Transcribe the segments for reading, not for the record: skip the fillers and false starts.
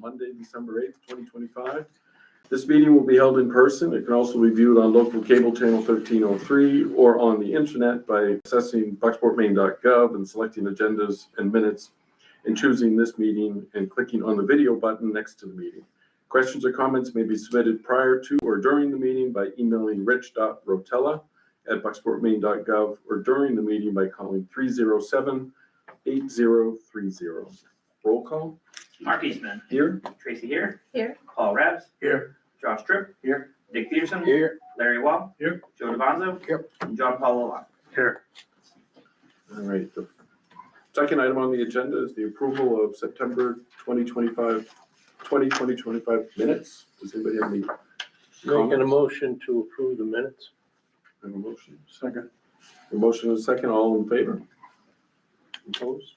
Monday, December 8th, 2025. This meeting will be held in person. It can also be viewed on local cable channel 1303 or on the internet by accessing bucksportmaine.gov and selecting agendas and minutes and choosing this meeting and clicking on the video button next to the meeting. Questions or comments may be submitted prior to or during the meeting by emailing rich.rotella@bucksportmaine.gov or during the meeting by calling 307-8030. Roll call. Mark Eastman. Here. Tracy here. Here. Paul Rebs. Here. Josh Tripp. Here. Dick Peterson. Here. Larry Wall. Here. Joe DeVonzo. Here. And John Paul Lalonde. Here. All right. The second item on the agenda is the approval of September 2025 minutes. Does anybody have any Making a comments? motion to approve the minutes. I have a motion. Second. A motion and a second. All in favor? Opposed?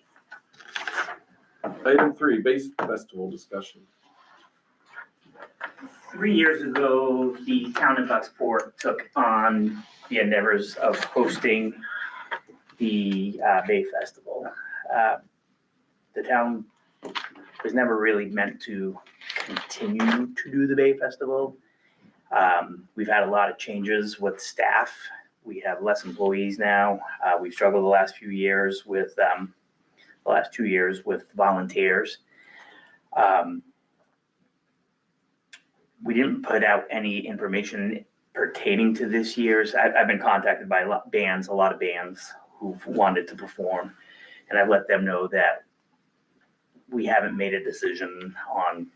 Item 3, Base Festival discussion. 3 years ago, the town of Bucksport took on the endeavors of hosting the Bay Festival. The town was never really meant to continue to do the Bay Festival. We've had a lot of changes with staff. We have less employees now. We've struggled the last few years with the last 2 years with volunteers. We didn't put out any information pertaining to this year's. I've been contacted by a lot of bands who've wanted to perform, and I've let them know that we haven't made a decision on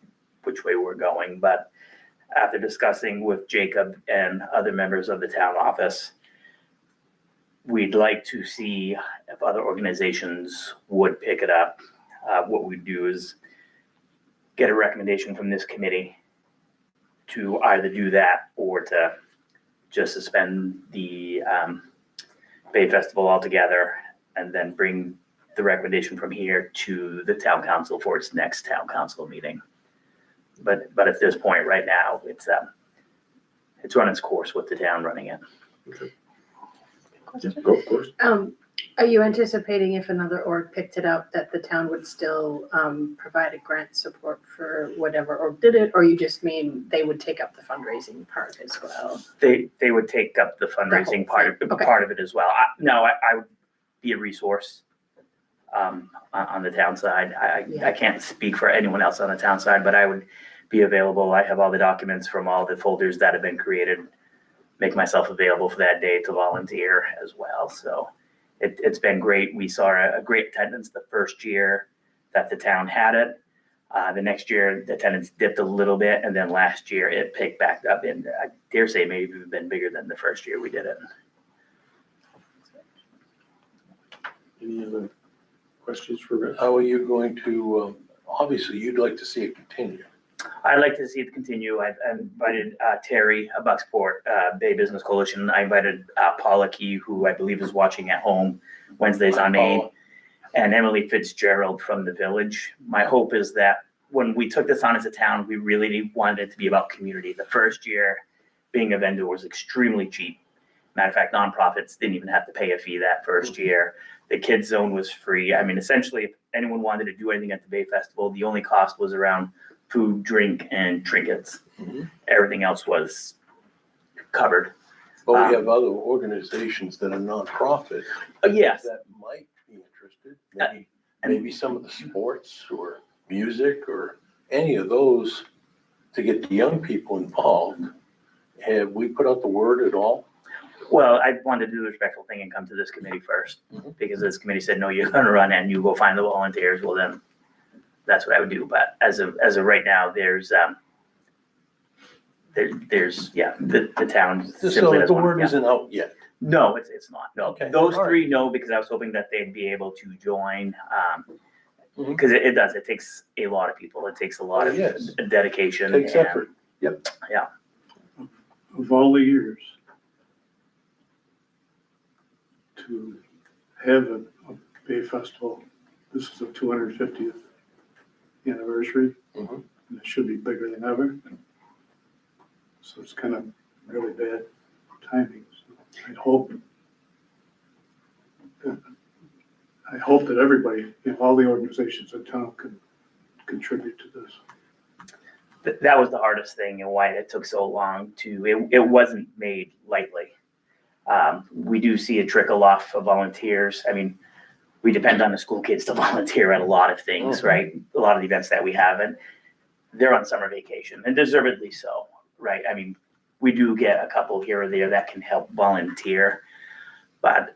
which way we're going. But after discussing with Jacob and other members of the town office, we'd like to see if other organizations would pick it up. What we do is get a recommendation from this committee to either do that or to just suspend the Bay Festival altogether and then bring the recommendation from here to the town council for its next town council meeting. But at this point right now, it's run its course with the town running it. Okay. Question? Go, of course. Are you anticipating if another org picked it up that the town would still provide a grant support for whatever org did it, or you just mean they would take up the fundraising part as well? They would take up the fundraising part of it as well. I would be a resource on the town side. I can't speak for anyone else on the town side, but I would be available. I have all the documents from all the folders that have been created, make myself available for that day to volunteer as well. So it's been great. We saw a great attendance the first year that the town had it. The next year, the attendance dipped a little bit, and then last year it picked back up, and I dare say maybe we've been bigger than the first year we did it. Any other questions for Rich? How are you going to, obviously you'd like to see it continue. I'd like to see it continue. I've invited Terry, a Bucksport Bay Business Coalition. I invited Paula Key, who I believe is watching at home Wednesdays on Main, and Emily Fitzgerald from the village. My hope is that when we took this on as a town, we really wanted it to be about community. The first year, being a vendor was extremely cheap. Matter of fact, nonprofits didn't even have to pay a fee that first year. The kids zone was free. I mean, essentially, if anyone wanted to do anything at the Bay Festival, the only cost was around food, drink, and trinkets. Mm-hmm. Everything else was covered. But we have other organizations that are nonprofit Yes, that might be interested. and- Maybe some of the sports or music or any of those to get the young people involved. Have we put out the word at all? well, I wanted to do the respectful thing and come to this committee first, because this committee said, no, you're gonna run and you go find the volunteers. Well, then that's what I would do. But as of right now, the town So simply the doesn't want. word isn't out yet. No, it's not. No, Okay, those all right. three, no, because I was hoping that they'd be able to join. Mhm. Because it does. It takes a lot of people. It takes a lot Oh, of yes. dedication. Takes and- effort. Of all the years to have a Bay Festival, this is the 250th anniversary, Mhm. and it should be bigger than ever. So it's kind of really bad timing. So I hope that everybody, all the organizations in town can contribute to this. that was the hardest thing and why it took so long it wasn't made lightly. We do see a trickle off of volunteers. I mean, we depend on the school kids to volunteer at a lot of things, right? A lot of the events that we have, and they're on summer vacation, and deservedly so, right? I mean, we do get a couple here or there that can help volunteer, but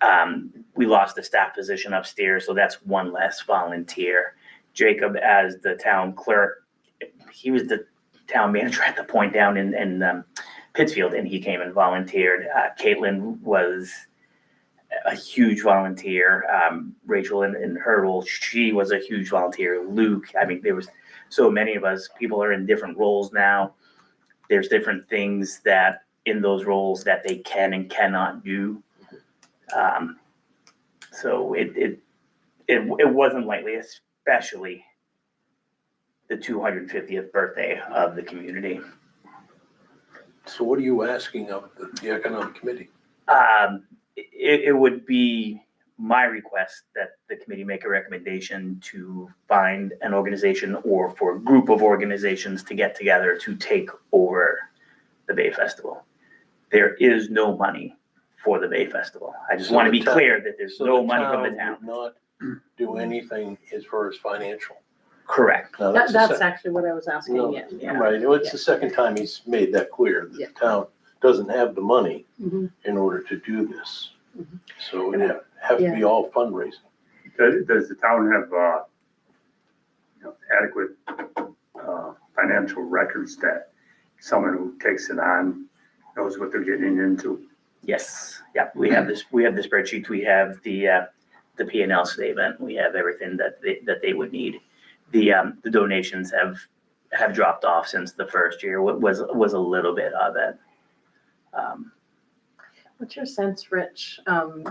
we lost the staff position upstairs, so that's one less volunteer. Jacob, as the town clerk, he was the town manager at the point down in Pittsfield, and he came and volunteered. Caitlin was a huge volunteer. Rachel in her role, she was a huge volunteer. Luke, I mean, there was so many of us. People are in different roles now. There's different things that in those roles that they can and cannot do. So it wasn't lightly, especially the 250th birthday of the community. So what are you asking of the Economic Committee? It would be my request that the committee make a recommendation to find an organization or for a group of organizations to get together to take over the Bay Festival. There is no money for the Bay Festival. I just So want to the be town- clear that there's So no money from the town. would not do anything as far as financial. Correct. Now, That's the sec- actually what I was asking, No, yeah. Right, well, it's the second time he's made that clear, that Yeah. the town doesn't have the money Mhm. in order to do this. Mhm. So it have to be all fundraising. Does the town have, adequate, financial records that someone who takes it on knows what they're getting into? Yes, yeah, we have the spreadsheet, we have the P&L statement, we have everything that they would need. The donations have dropped off since the first year, what was a little bit of it. What's your sense, Rich?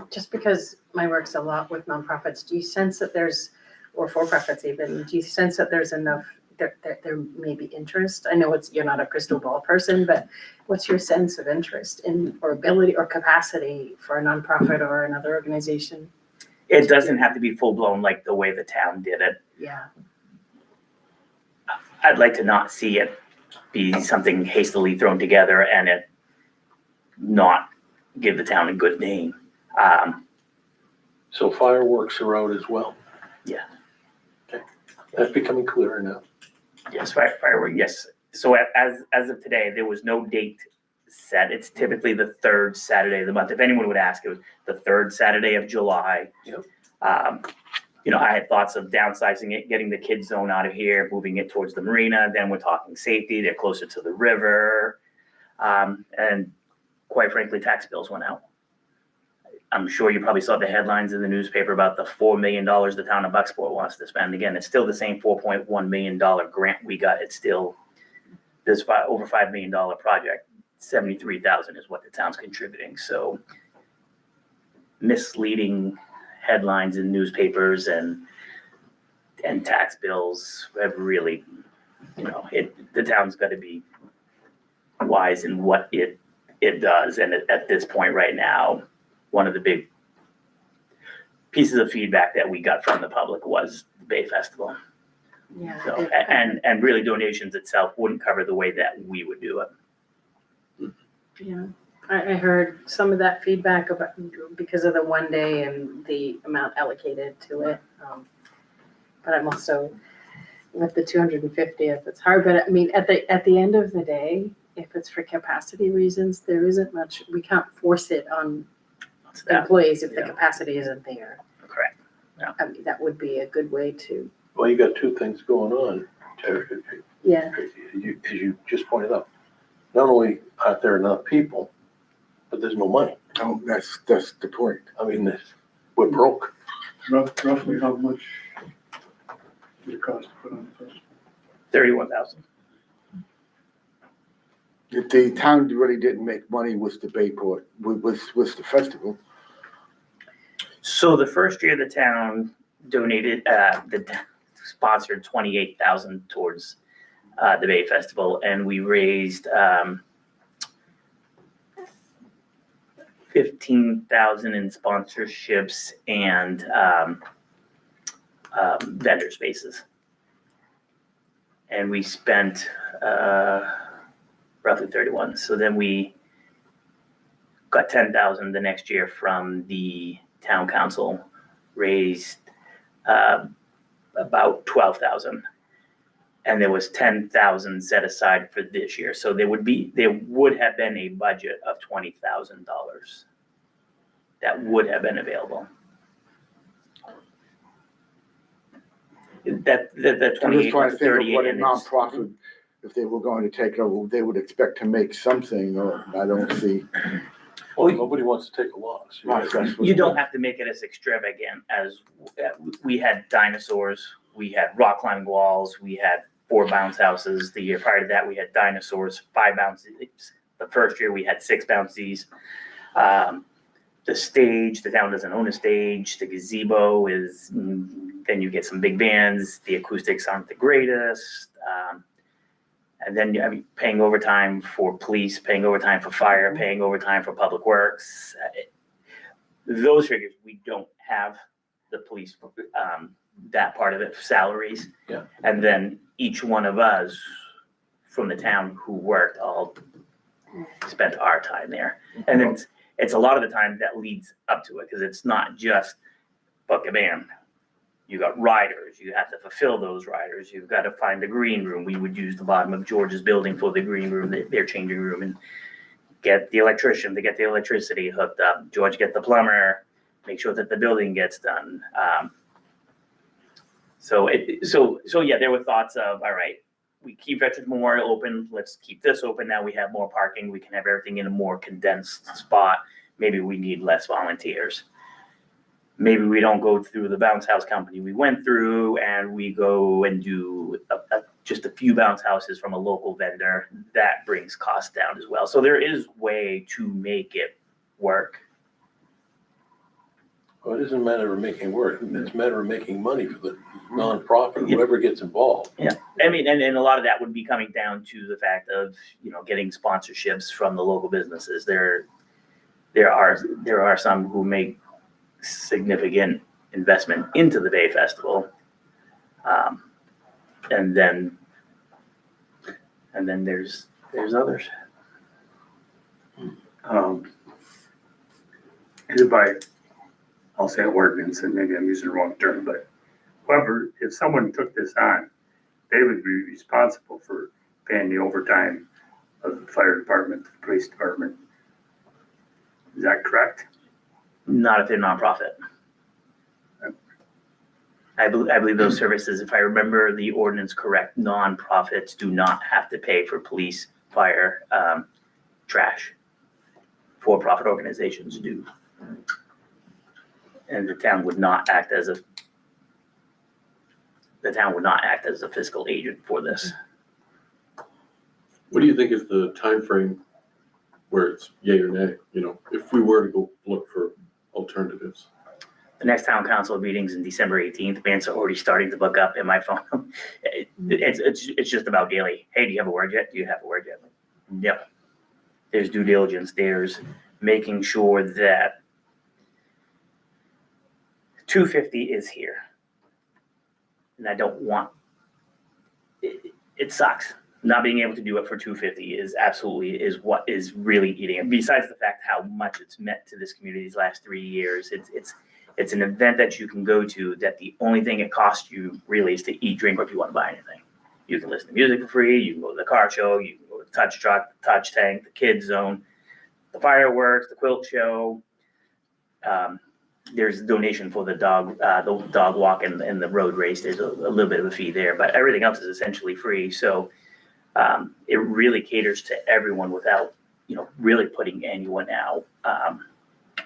Just because my work's a lot with nonprofits, do you sense that there's, or for-profits even, do you sense that there's enough, there may be interest? I know you're not a crystal ball person, but what's your sense of interest in, or ability or capacity for a nonprofit or another organization? It doesn't have to be full-blown like the way the town did it. Yeah, I'd like to not see it be something hastily thrown together and it not give the town a good name. So fireworks are out as well. Yeah. Okay, that's becoming clearer now. Yes, firework, yes. So as of today, there was no date set. It's typically the third Saturday of the month. If anyone would ask, it was the third Saturday of July. Yep. I had thoughts of downsizing it, getting the kids zone out of here, moving it towards the marina. Then we're talking safety. They're closer to the river. And quite frankly, tax bills went out. I'm sure you probably saw the headlines in the newspaper about the $4 million the town of Bucksport wants to spend. Again, it's still the same $4.1 million grant we got. It's still this over $5 million project. 73,000 is what the town's contributing. So misleading headlines in newspapers and tax bills have really, the town's got to be wise in what it does. And at this point right now, one of the big pieces of feedback that we got from the public was the Bay Festival. yeah. So, and really donations itself wouldn't cover the way that we would do it. Yeah, I heard some of that feedback about, because of the one day and the amount allocated to it. But I'm also, with the 250th, it's hard, but I mean, at the end of the day, if it's for capacity reasons, there isn't much, we can't force it on What's that? employees if the Yeah. capacity isn't there. Correct. I mean, that would be a good way to, Well, you got two things going on, Terry. yeah, As you just pointed out, not only aren't there enough people, but there's no money. Oh, that's the point. I mean, we're broke. Roughly how much did it cost to put on the festival? 31,000. If the town really didn't make money with the Bayport, with the festival, So the first year the town donated, sponsored 28,000 towards the Bay Festival, and we raised 15,000 in sponsorships and vendor spaces. and we spent roughly 31. So then we got 10,000 the next year from the town council, raised about 12,000. And there was 10,000 set aside for this year. So there would have been a budget of $20,000 that would have been available. That I'm just 28 trying to to think of 38 what a and it's- nonprofit, if they were going to take it over, they would expect to make something, or I don't see. Well, nobody wants to take a loss. You don't have to make it as extravagant as, we had dinosaurs, we had rock climbing walls, we had 4 bounce houses. The year prior to that, we had dinosaurs, 5 bounces. The first year, we had 6 bouncies. The stage, the town doesn't own a stage. The gazebo is, then you get some big bands. The acoustics aren't the greatest. And then, I mean, paying overtime for police, paying overtime for fire, paying overtime for public works. Those figures, we don't have the police, that part of it, salaries. Yeah. And then each one of us from the town who worked all spent our time there. And it's a lot of the time that leads up to it, because it's not just book a band. You got riders, you have to fulfill those riders, you've got to find the green room. We would use the bottom of George's building for the green room, their changing room, and get the electrician to get the electricity hooked up. George get the plumber, make sure that the building gets done. So yeah, there were thoughts of, all right, we keep Veterans Memorial open, let's keep this open. Now we have more parking, we can have everything in a more condensed spot. Maybe we need less volunteers. Maybe we don't go through the bounce house company we went through, and we go and do just a few bounce houses from a local vendor. That brings costs down as well. So there is way to make it work. Well, it isn't a matter of making work, it's a matter of making money for the nonprofit, whoever gets involved. I mean, and a lot of that would be coming down to the fact of, getting sponsorships from the local businesses. There are some who make significant investment into the Bay Festival. And then there's others. I'll say ordinance, and maybe I'm using the wrong term, but however, if someone took this on, they would be responsible for paying the overtime of the fire department, the police department. Is that correct? Not if they're nonprofit. I believe those services, if I remember the ordinance correct, nonprofits do not have to pay for police, fire, trash. For-profit organizations do. And the town would not act as a fiscal agent for this. What do you think is the time frame where it's yay or nay, if we were to go look for alternatives? The next town council meeting's in December 18th. Bands are already starting to book up in my phone. It's just about daily. Hey, do you have a word yet? Do you have a word yet? Yep. There's due diligence. There's making sure that 250 is here. And I don't want, it sucks. Not being able to do it for 250 is what is really eating it. Besides the fact how much it's meant to this community these last 3 years, it's an event that you can go to that the only thing it costs you really is to eat, drink, or if you want to buy anything. You can listen to music for free, you can go to the car show, you can go to the touch truck, the touch tank, the kids zone, the fireworks, the quilt show. There's a donation for the dog walk and the road race. There's a little bit of a fee there, but everything else is essentially free. So it really caters to everyone without, really putting anyone out,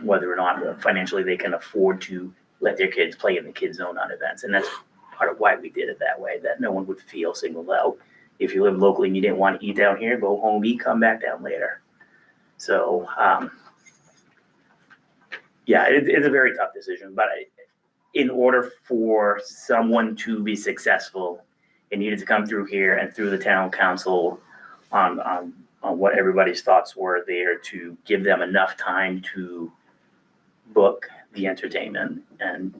whether or not financially they can afford to let their kids play in the kids zone on events. And that's part of why we did it that way, that no one would feel singled out. If you live locally and you didn't want to eat down here, go home, eat, come back down later. So, yeah, it's a very tough decision, but in order for someone to be successful, it needed to come through here and through the town council on what everybody's thoughts were there to give them enough time to book the entertainment and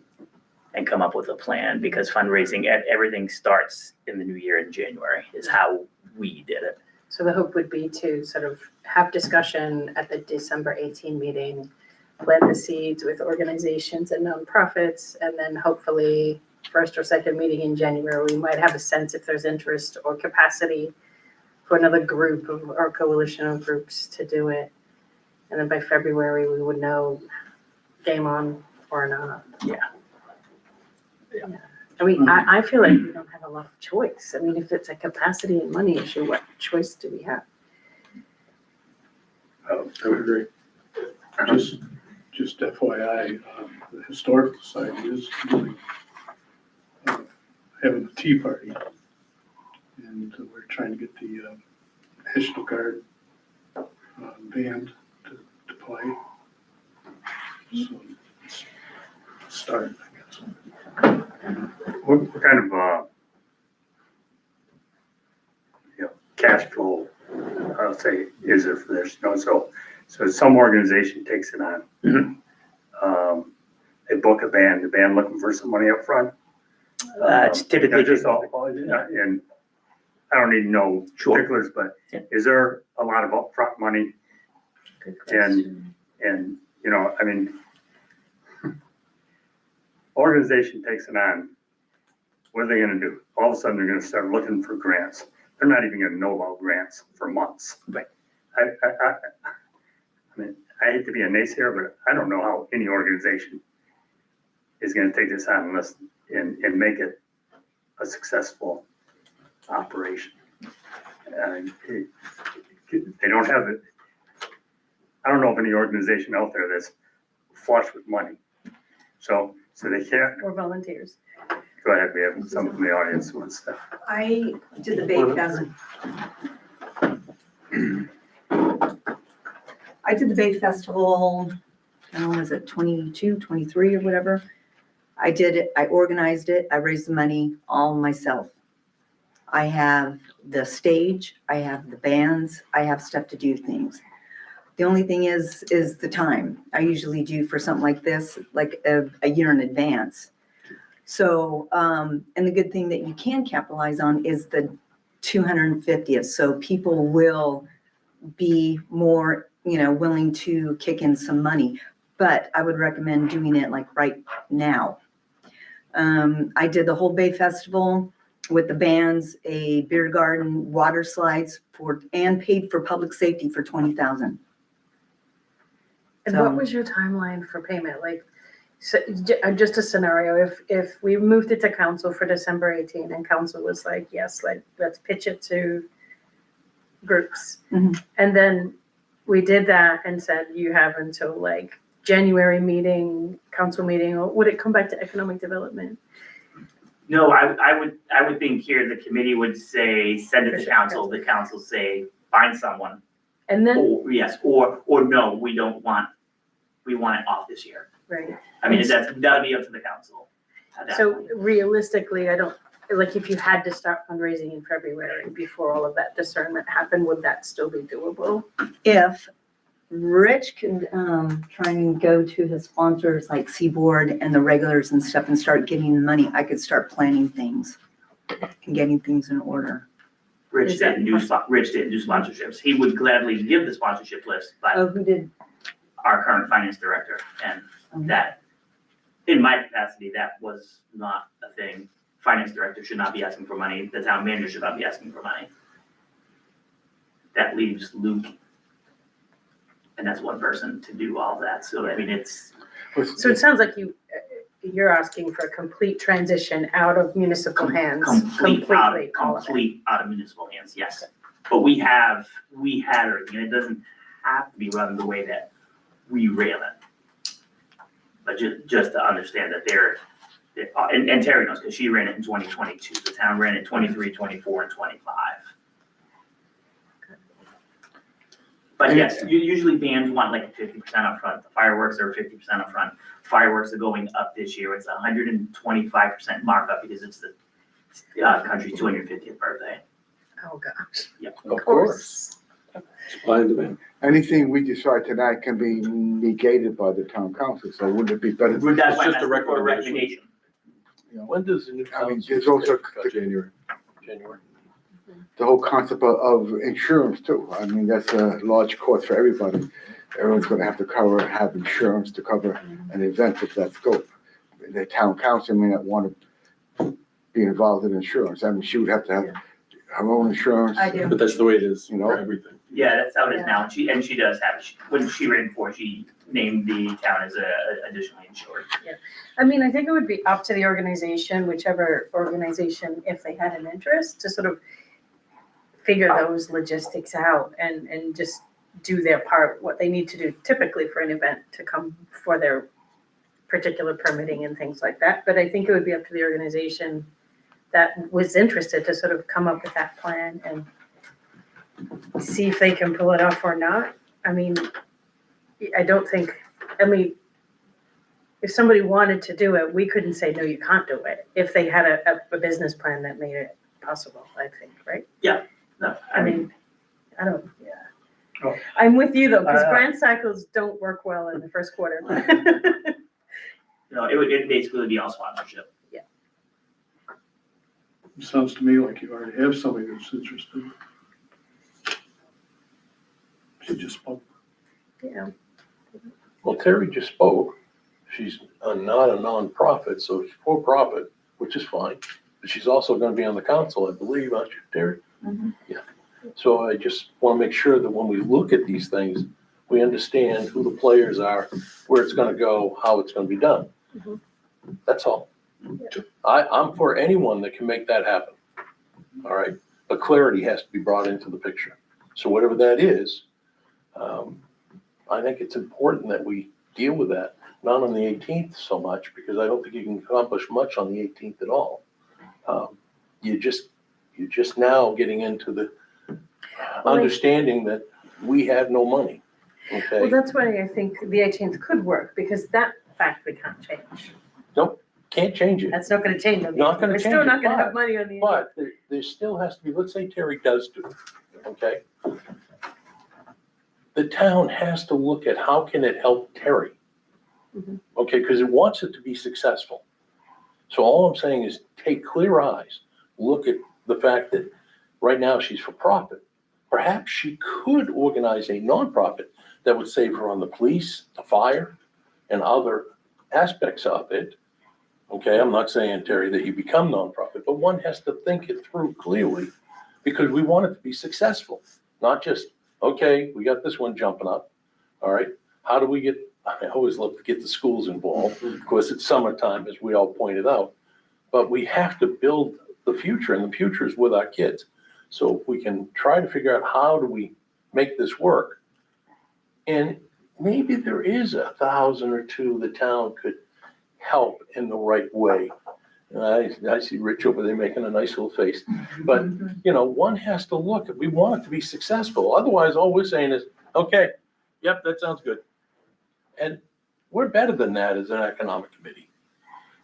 and come up with a plan, because fundraising, everything starts in the new year in January is how we did it. So the hope would be to sort of have discussion at the December 18 meeting, plant the seeds with organizations and nonprofits, and then hopefully first or second meeting in January, we might have a sense if there's interest or capacity for another group of, or coalition of groups to do it. And then by February, we would know game on or not. Yeah. I mean, I feel like we don't have a lot of choice. I mean, if it's a capacity and money issue, what choice do we have? I would agree. Just FYI, the Historical Society is doing, having a tea party. And we're trying to get the National Guard band to play. So it's a start, I guess. What kind of, cash flow, I'll say, is there for this, so some organization takes it on. They book a band, the band looking for some money up front. It's typically Just and I don't need no particulars, but Yeah. is there a lot of upfront money? Good question. And, I mean, organization takes it on, what are they gonna do? All of a sudden, they're gonna start looking for grants. They're not even gonna know about grants for months. Right. I mean, I hate to be a naysayer, but I don't know how any organization is gonna take this on unless, and make it a successful operation. They don't have it. I don't know of any organization out there that's flush with money. So they can't, Or volunteers. go ahead, we have some from the audience who wants to. I did the Bay Festival. I did the Bay Festival, I don't know, was it 22, 23 or whatever? I did it, I organized it, I raised the money all myself. I have the stage, I have the bands, I have stuff to do things. The only thing is the time. I usually do for something like this, like a year in advance. So, and the good thing that you can capitalize on is the 250th. So people will be more, willing to kick in some money. But I would recommend doing it like right now. I did the whole Bay Festival with the bands, a beer garden, water slides and paid for public safety for $20,000. And what was your timeline for payment? Like, so, just a scenario, if we moved it to council for December 18 and council was like, yes, let's pitch it to groups. Mhm. And then we did that and said, you have until like January meeting, council meeting, or would it come back to economic development? No, I would think here the committee would say, send it to council, the council say, find someone. And then, Or yes, or no, we want it off this year. right, I mean, that'll be up to the council at that so point. realistically, I don't, like, if you had to start fundraising in February before all of that discernment happened, would that still be doable? If Rich could try and go to his sponsors like Seaboard and the regulars and stuff and start getting the money, I could start planning things and getting things in order. Rich Is that didn't do sponsorships. He would gladly give the sponsorship list, but Oh, who did? our current finance director, and that, in my capacity, that was not a thing. Finance director should not be asking for money. The town manager should not be asking for money. That leaves Luke, and that's one person to do all that. So, I mean, it's, So it sounds like you're asking for a complete transition out of municipal hands, complete completely, all of it. complete out of municipal hands, yes. But we had everything. It doesn't have to be run the way that we ran it. But just to understand that and Terry knows, because she ran it in 2022. The town ran it 23, 24, and 25. But yes, usually bands want like 50% upfront. The fireworks are 50% upfront. Fireworks are going up this year. It's 125% markup because it's the country's 250th birthday. Oh, gosh. Yep. Of course. Supply and demand. Anything we decide tonight can be negated by the town council, so wouldn't it be better? That's why just I'm a asking for a recommendation. recommendation. you know. When does the new I mean, council? there's also January. January. the whole concept of insurance too. I mean, that's a large cost for everybody. Everyone's gonna have to have insurance to cover an event of that scope. The town council may not wanna be involved in insurance. I mean, she would have to have her own insurance. I do. But that's the way it is You know? for everything. Yeah, that's how it is now, and she does have, when she ran for, she named the town as additionally insured. I mean, I think it would be up to the organization, whichever organization, if they had an interest, to sort of figure those logistics out and just do their part, what they need to do typically for an event to come for their particular permitting and things like that. But I think it would be up to the organization that was interested to sort of come up with that plan and see if they can pull it off or not. I mean, I don't think, I mean, if somebody wanted to do it, we couldn't say, no, you can't do it, if they had a business plan that made it possible, I think, right? No, I mean, I don't, yeah. Oh. I'm with you though, because Uh, grant cycles don't work well in the first quarter. no, it basically would be all sponsorship. Sounds to me like you already have somebody that's interested. She just spoke. Yeah, Well, Terry just spoke. She's not a nonprofit, so she's for profit, which is fine. But she's also gonna be on the council, I believe, aren't you, Terry? Mhm. Yeah. So I just wanna make sure that when we look at these things, we understand who the players are, where it's gonna go, how it's gonna be done. Mhm. That's all. I'm for anyone that can make that happen. All right? But clarity has to be brought into the picture. So whatever that is, I think it's important that we deal with that, not on the 18th so much, because I don't think you can accomplish much on the 18th at all. You're just now getting into the understanding that we have no money, well, okay? that's why I think the 18th could work, because that fact we can't change. Can't change it, That's not gonna change on the Not 18th. gonna We're change still it, not gonna but- have money on the 18th. but there still has to be, let's say Terry does do it, okay? The town has to look at how can it help Terry? Mhm. Okay, because it wants it to be successful. So all I'm saying is take clear eyes, look at the fact that right now she's for profit. Perhaps she could organize a nonprofit that would save her on the police, the fire, and other aspects of it. Okay, I'm not saying, Terry, that you become nonprofit, but one has to think it through clearly because we want it to be successful, not just, okay, we got this one jumping up. All right, how do we get, I always love to get the schools involved. Of course, it's summertime, as we all pointed out, but we have to build the future, and the future is with our kids. So if we can try to figure out how do we make this work. And maybe there is 1,000 or two the town could help in the right way. And I see Rich over there making a nice little face. But, you know, one has to look, we want it to be successful. Otherwise, all we're saying is, okay, yep, that sounds good. And we're better than that as an economic committee.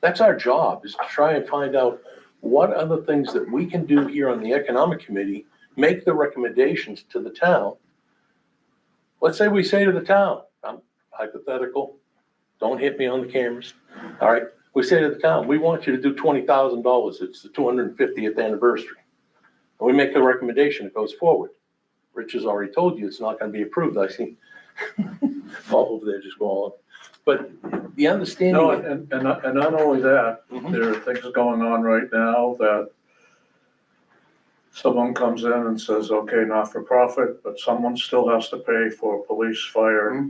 That's our job, is to try and find out what are the things that we can do here on the economic committee, make the recommendations to the town. Let's say we say to the town, I'm hypothetical, don't hit me on the cameras. All right, we say to the town, we want you to do $20,000. It's the 250th anniversary. And we make a recommendation, it goes forward. Rich has already told you it's not gonna be approved. I see Paul over there just going on. But the understanding. No, and not only that, Mhm. there are things going on right now that someone comes in and says, okay, not for profit, but someone still has to pay for police, fire,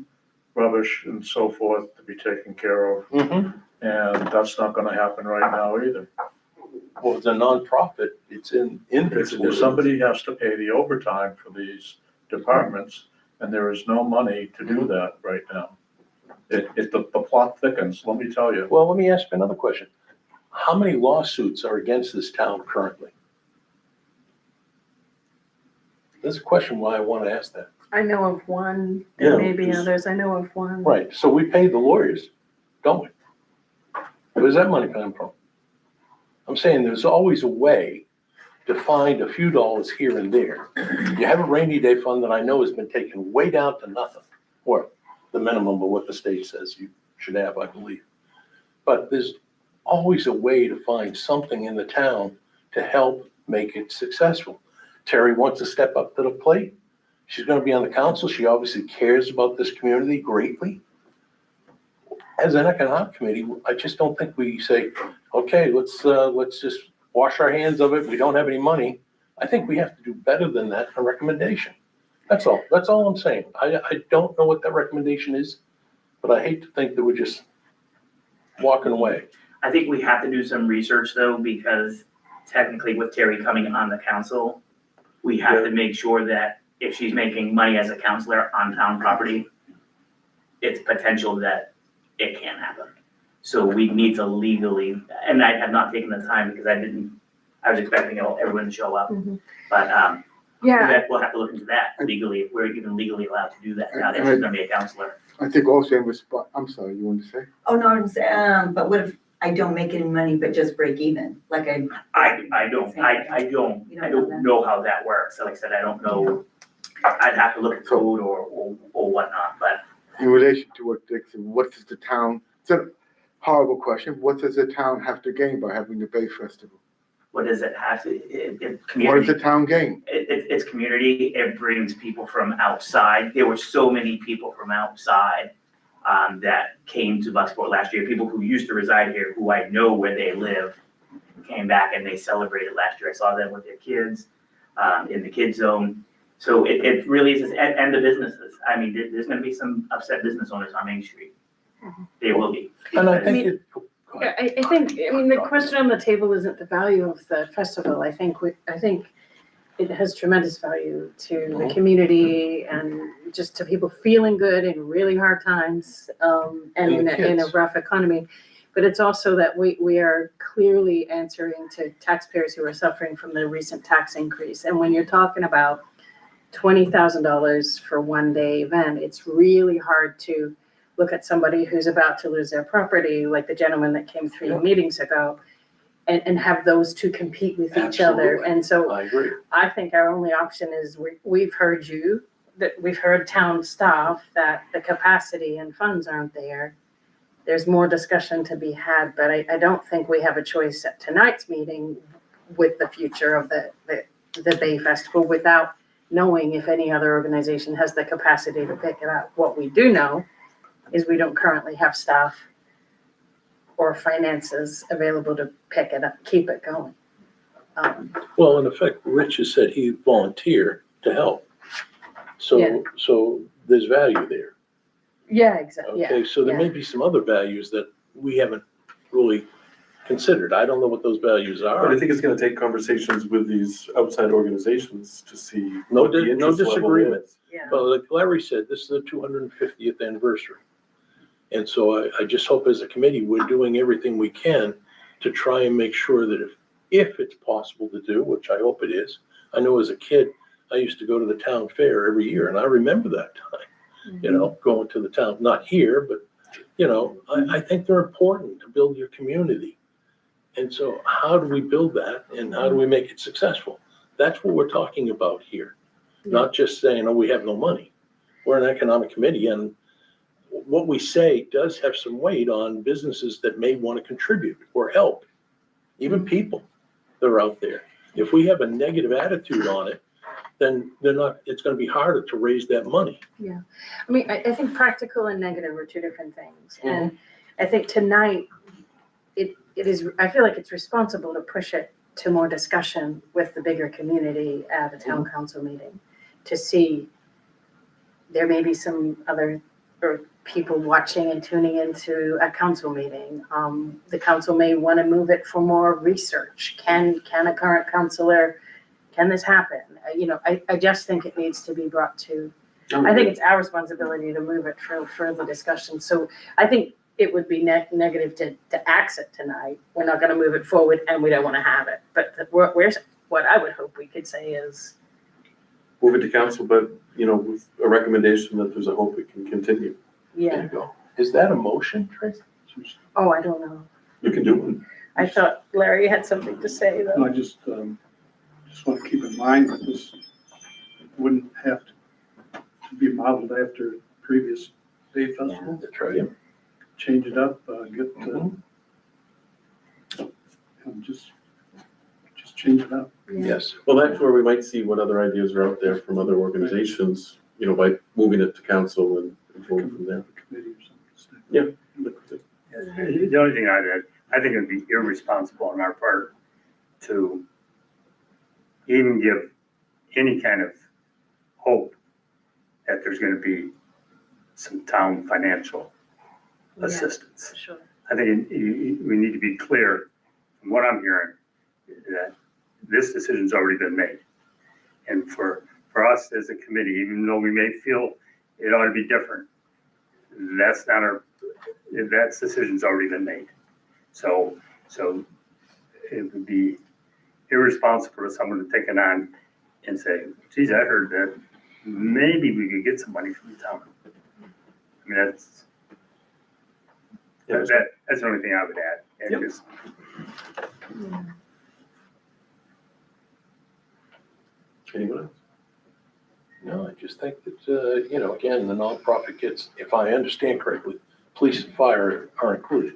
rubbish and so forth to be taken care of. Mhm. And that's not gonna happen right now either. Well, it's a nonprofit, it's in this. If somebody has to pay the overtime for these departments, and there is no money to do that right now. The plot thickens, let me tell you. Well, let me ask you another question. How many lawsuits are against this town currently? That's a question why I want to ask that. I know of one, Yeah, there may be because- others, I know of one. Right, so we pay the lawyers, don't we? Where's that money coming from? I'm saying there's always a way to find a few dollars here and there. You have a rainy day fund that I know has been taken way down to nothing, or the minimum of what the state says you should have, I believe. But there's always a way to find something in the town to help make it successful. Terry wants to step up to the plate. She's gonna be on the council. She obviously cares about this community greatly. As an economic committee, I just don't think we say, okay, let's just wash our hands of it. We don't have any money. I think we have to do better than that, a recommendation. That's all. That's all I'm saying. I don't know what that recommendation is, but I hate to think that we're just walking away. I think we have to do some research though, because technically with Terry coming on the council, we have to make sure that if she's making money as a counselor on town property, it's potential that it can happen. So we need to legally, and I have not taken the time because I was expecting everyone to show up. Mhm. But, Yeah, we'll have to look into that legally, if we're even legally allowed to do that now that she's gonna be a counselor. I think also in response, I'm sorry, you want to say? Oh, no, I'm saying, but what if I don't make any money but just break even? Like I don't know how that works. So like I said, I don't know. I'd have to look at code or whatnot, but In relation to what Dick said, what does the town, it's a horrible question, what does the town have to gain by having the Bay Festival? what does it have to, What does community, the town gain? it's community, it brings people from outside. There were so many people from outside that came to Bucksport last year, people who used to reside here, who I know where they live, came back and they celebrated last year. I saw them with their kids in the kids zone. So it really is, and the businesses. I mean, there's gonna be some upset business owners on Main Street. There will be. And I I think mean- it, go yeah, ahead. I think, the question on the table isn't the value of the festival. I think it has tremendous value to the Mhm. community and just to people feeling good in really hard times, and And the in a kids. rough economy. But it's also that we are clearly answering to taxpayers who are suffering from the recent tax increase. And when you're talking about $20,000 for one day event, it's really hard to look at somebody who's about to lose their property, like the gentleman that came 3 Yeah. meetings ago, and have those two compete with each other. Absolutely. And so I agree. I think our only option is we've heard you, that we've heard town staff that the capacity and funds aren't there. There's more discussion to be had, but I don't think we have a choice at tonight's meeting with the future of the Bay Festival without knowing if any other organization has the capacity to pick it up. What we do know is we don't currently have staff or finances available to pick it up, keep it going. Well, in effect, Rich has said he volunteered to help. Yeah. So there's value there. Yeah, exactly, yeah. Okay, so there may be some other values that we haven't really considered. I don't know what those values But I are. think it's gonna take conversations with these outside organizations to see No what the no interest level disagreement. is. Yeah. But like Larry said, this is the 250th anniversary. And so I just hope as a committee, we're doing everything we can to try and make sure that if it's possible to do, which I hope it is. I know as a kid, I used to go to the town fair every year and I remember that time, you know, going to the town, not here, but, you know, I think they're important to build your community. And so how do we build that and how do we make it successful? That's what we're talking about here. Not just saying, oh, we have no money. We're an economic committee and what we say does have some weight on businesses that may want to contribute or help, even people that are out there. If we have a negative attitude on it, then it's going to be harder to raise that money. I mean, I think practical and negative are two different things. And I think tonight, I feel like it's responsible to push it to more discussion with the bigger community at a town council meeting to see there may be some other or people watching and tuning into a council meeting. The council may want to move it for more research. Can a current councilor, can this happen? I just think it needs to be brought to, I think it's our responsibility to move it for further discussion. So I think it would be negative to axe it tonight. We're not gonna move it forward and we don't wanna have it. But what I would hope we could say is, Move it to council, but, with a recommendation that there's a hope it can continue. There yeah, you go. Is that a motion, Tracy? oh, I don't know. You can do one. I thought Larry had something to say No, though. I just want to keep in mind that this wouldn't have to be modeled after previous Bay Festival. That's right. Change it up, get Mhm. and just change it up. Yes. Well, that's where we might see what other ideas are out there from other organizations, you know, by moving it to council and going from there. Committee or something. Yeah. The only thing I'd add, I think it'd be irresponsible on our part to even give any kind of hope that there's gonna be some town financial Yeah. assistance. Sure. I think we need to be clear, from what I'm hearing, that this decision's already been made. And for us as a committee, even though we may feel it ought to be different, that's not that decision's already been made. So it would be irresponsible for someone to take it on and say, geez, I heard that maybe we could get some money from the town. I mean, that's the only thing I would add. And Yep. just, Anyone else? No, I just think that, you know, again, the nonprofit gets, if I understand correctly, police and fire are included.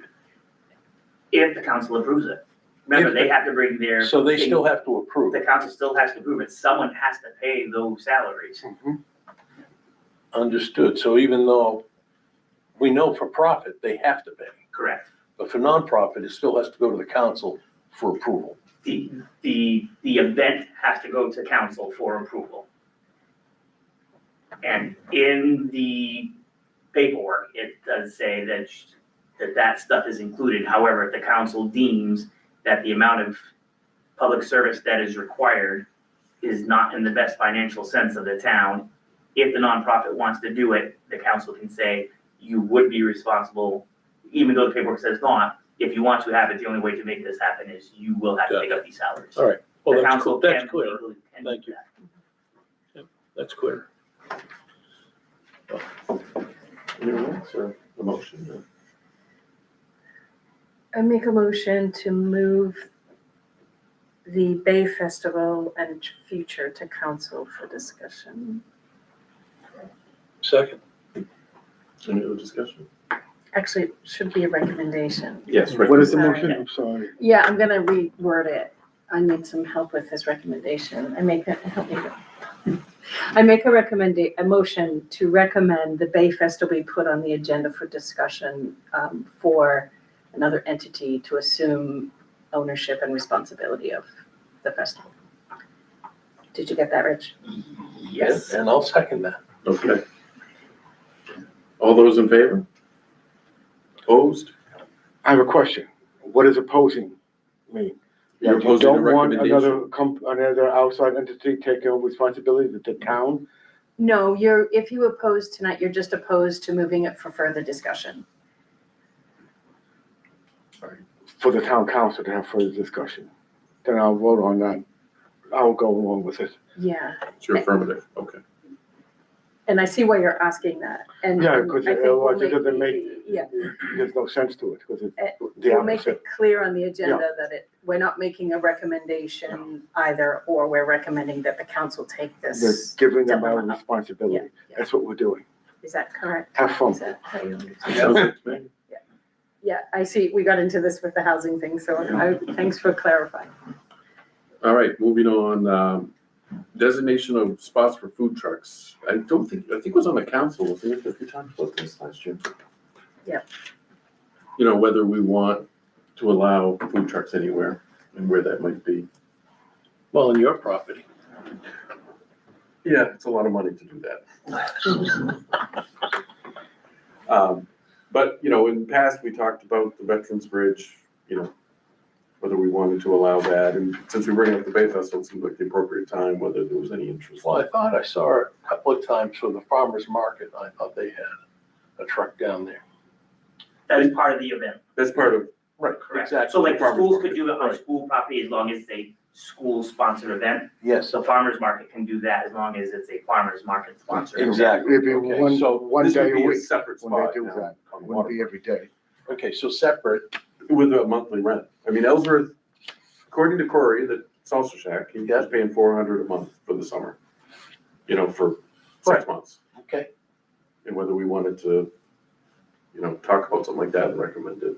If the council approves it. Remember, they have to bring their. So they still have to approve The it. council still has to approve it. Someone has to pay those salaries. Understood. So even though we know for profit, they have to pay. Correct. But for nonprofit, it still has to go to the council for approval. The event has to go to council for approval. And in the paperwork, it does say that stuff is included. However, if the council deems that the amount of public service that is required is not in the best financial sense of the town, if the nonprofit wants to do it, the council can say, you would be responsible, even though the paperwork says not. If you want to have it, the only way to make this happen is you will have to pick up these salaries. All right. Well, The that's council cool. That's can clear. legally do Thank you. that. That's clear. Anyone else or a motion? I make a motion to move the Bay Festival and future to council for discussion. Second. Any other discussion? Actually, it should be a recommendation. Yes, right. What is the Sorry. motion? I'm sorry. Yeah, I'm gonna reword it. I need some help with this recommendation. I make a motion to recommend the Bay Festival be put on the agenda for discussion for another entity to assume ownership and responsibility of the festival. Did you get that, Rich? Yes. And I'll second that. Okay. All those in favor? Opposed? I have a question. What does opposing mean? You're That you opposing a don't want recommendation? another outside entity taking over responsibility, that the town? No, if you oppose tonight, you're just opposed to moving it for further discussion. For the town council to have further discussion. Then I'll vote on that. I'll go along with it. Yeah, It's your affirmative, okay. and I see why you're asking that, and. Yeah, because I think we'll otherwise it doesn't Yeah, There's no sense to it, because it's the we'll make opposite. it clear on the agenda that we're not making a recommendation either, or we're recommending that the council take They're this. giving them our dilemma up. responsibility. Yeah. That's what we're doing. Is that correct? Have fun. Is that how you understand? Sounds good to me. Yeah, I see, we got into this with the housing thing, so thanks for clarifying. All right, moving on, designation of spots for food trucks. I think it was on the council, wasn't it, that we talked about this last year? Yeah. You know, whether we want to allow food trucks anywhere and where that might be. Well, on your property. Yeah, it's a lot of money to do that. But, you know, in the past, we talked about the Veterans Bridge, you know, whether we wanted to allow that. And since we bring up the Bay Festival, it seemed like the appropriate time, whether there was any interest. Well, I thought I saw it a couple of times for the farmer's market. I thought they had a truck down there. That is part of the event. That's part of, Right, Correct. exactly. So like Farmers schools market. could do it on Right. school property as long as it's a school-sponsored event. Yes, So farmer's market can do that as long as it's a farmer's market sponsored. event. exactly. It'd be Okay, so one this day would be a a week separate when they spot do now that. on the Wouldn't water. be every day. Okay, so separate. With a monthly rent. I mean, Ellsworth, according to Corey, the salsa shack, he was paying $400 a month for the summer. You know, for 6 months. Okay, And whether we wanted to, you know, talk about something like that and recommend it.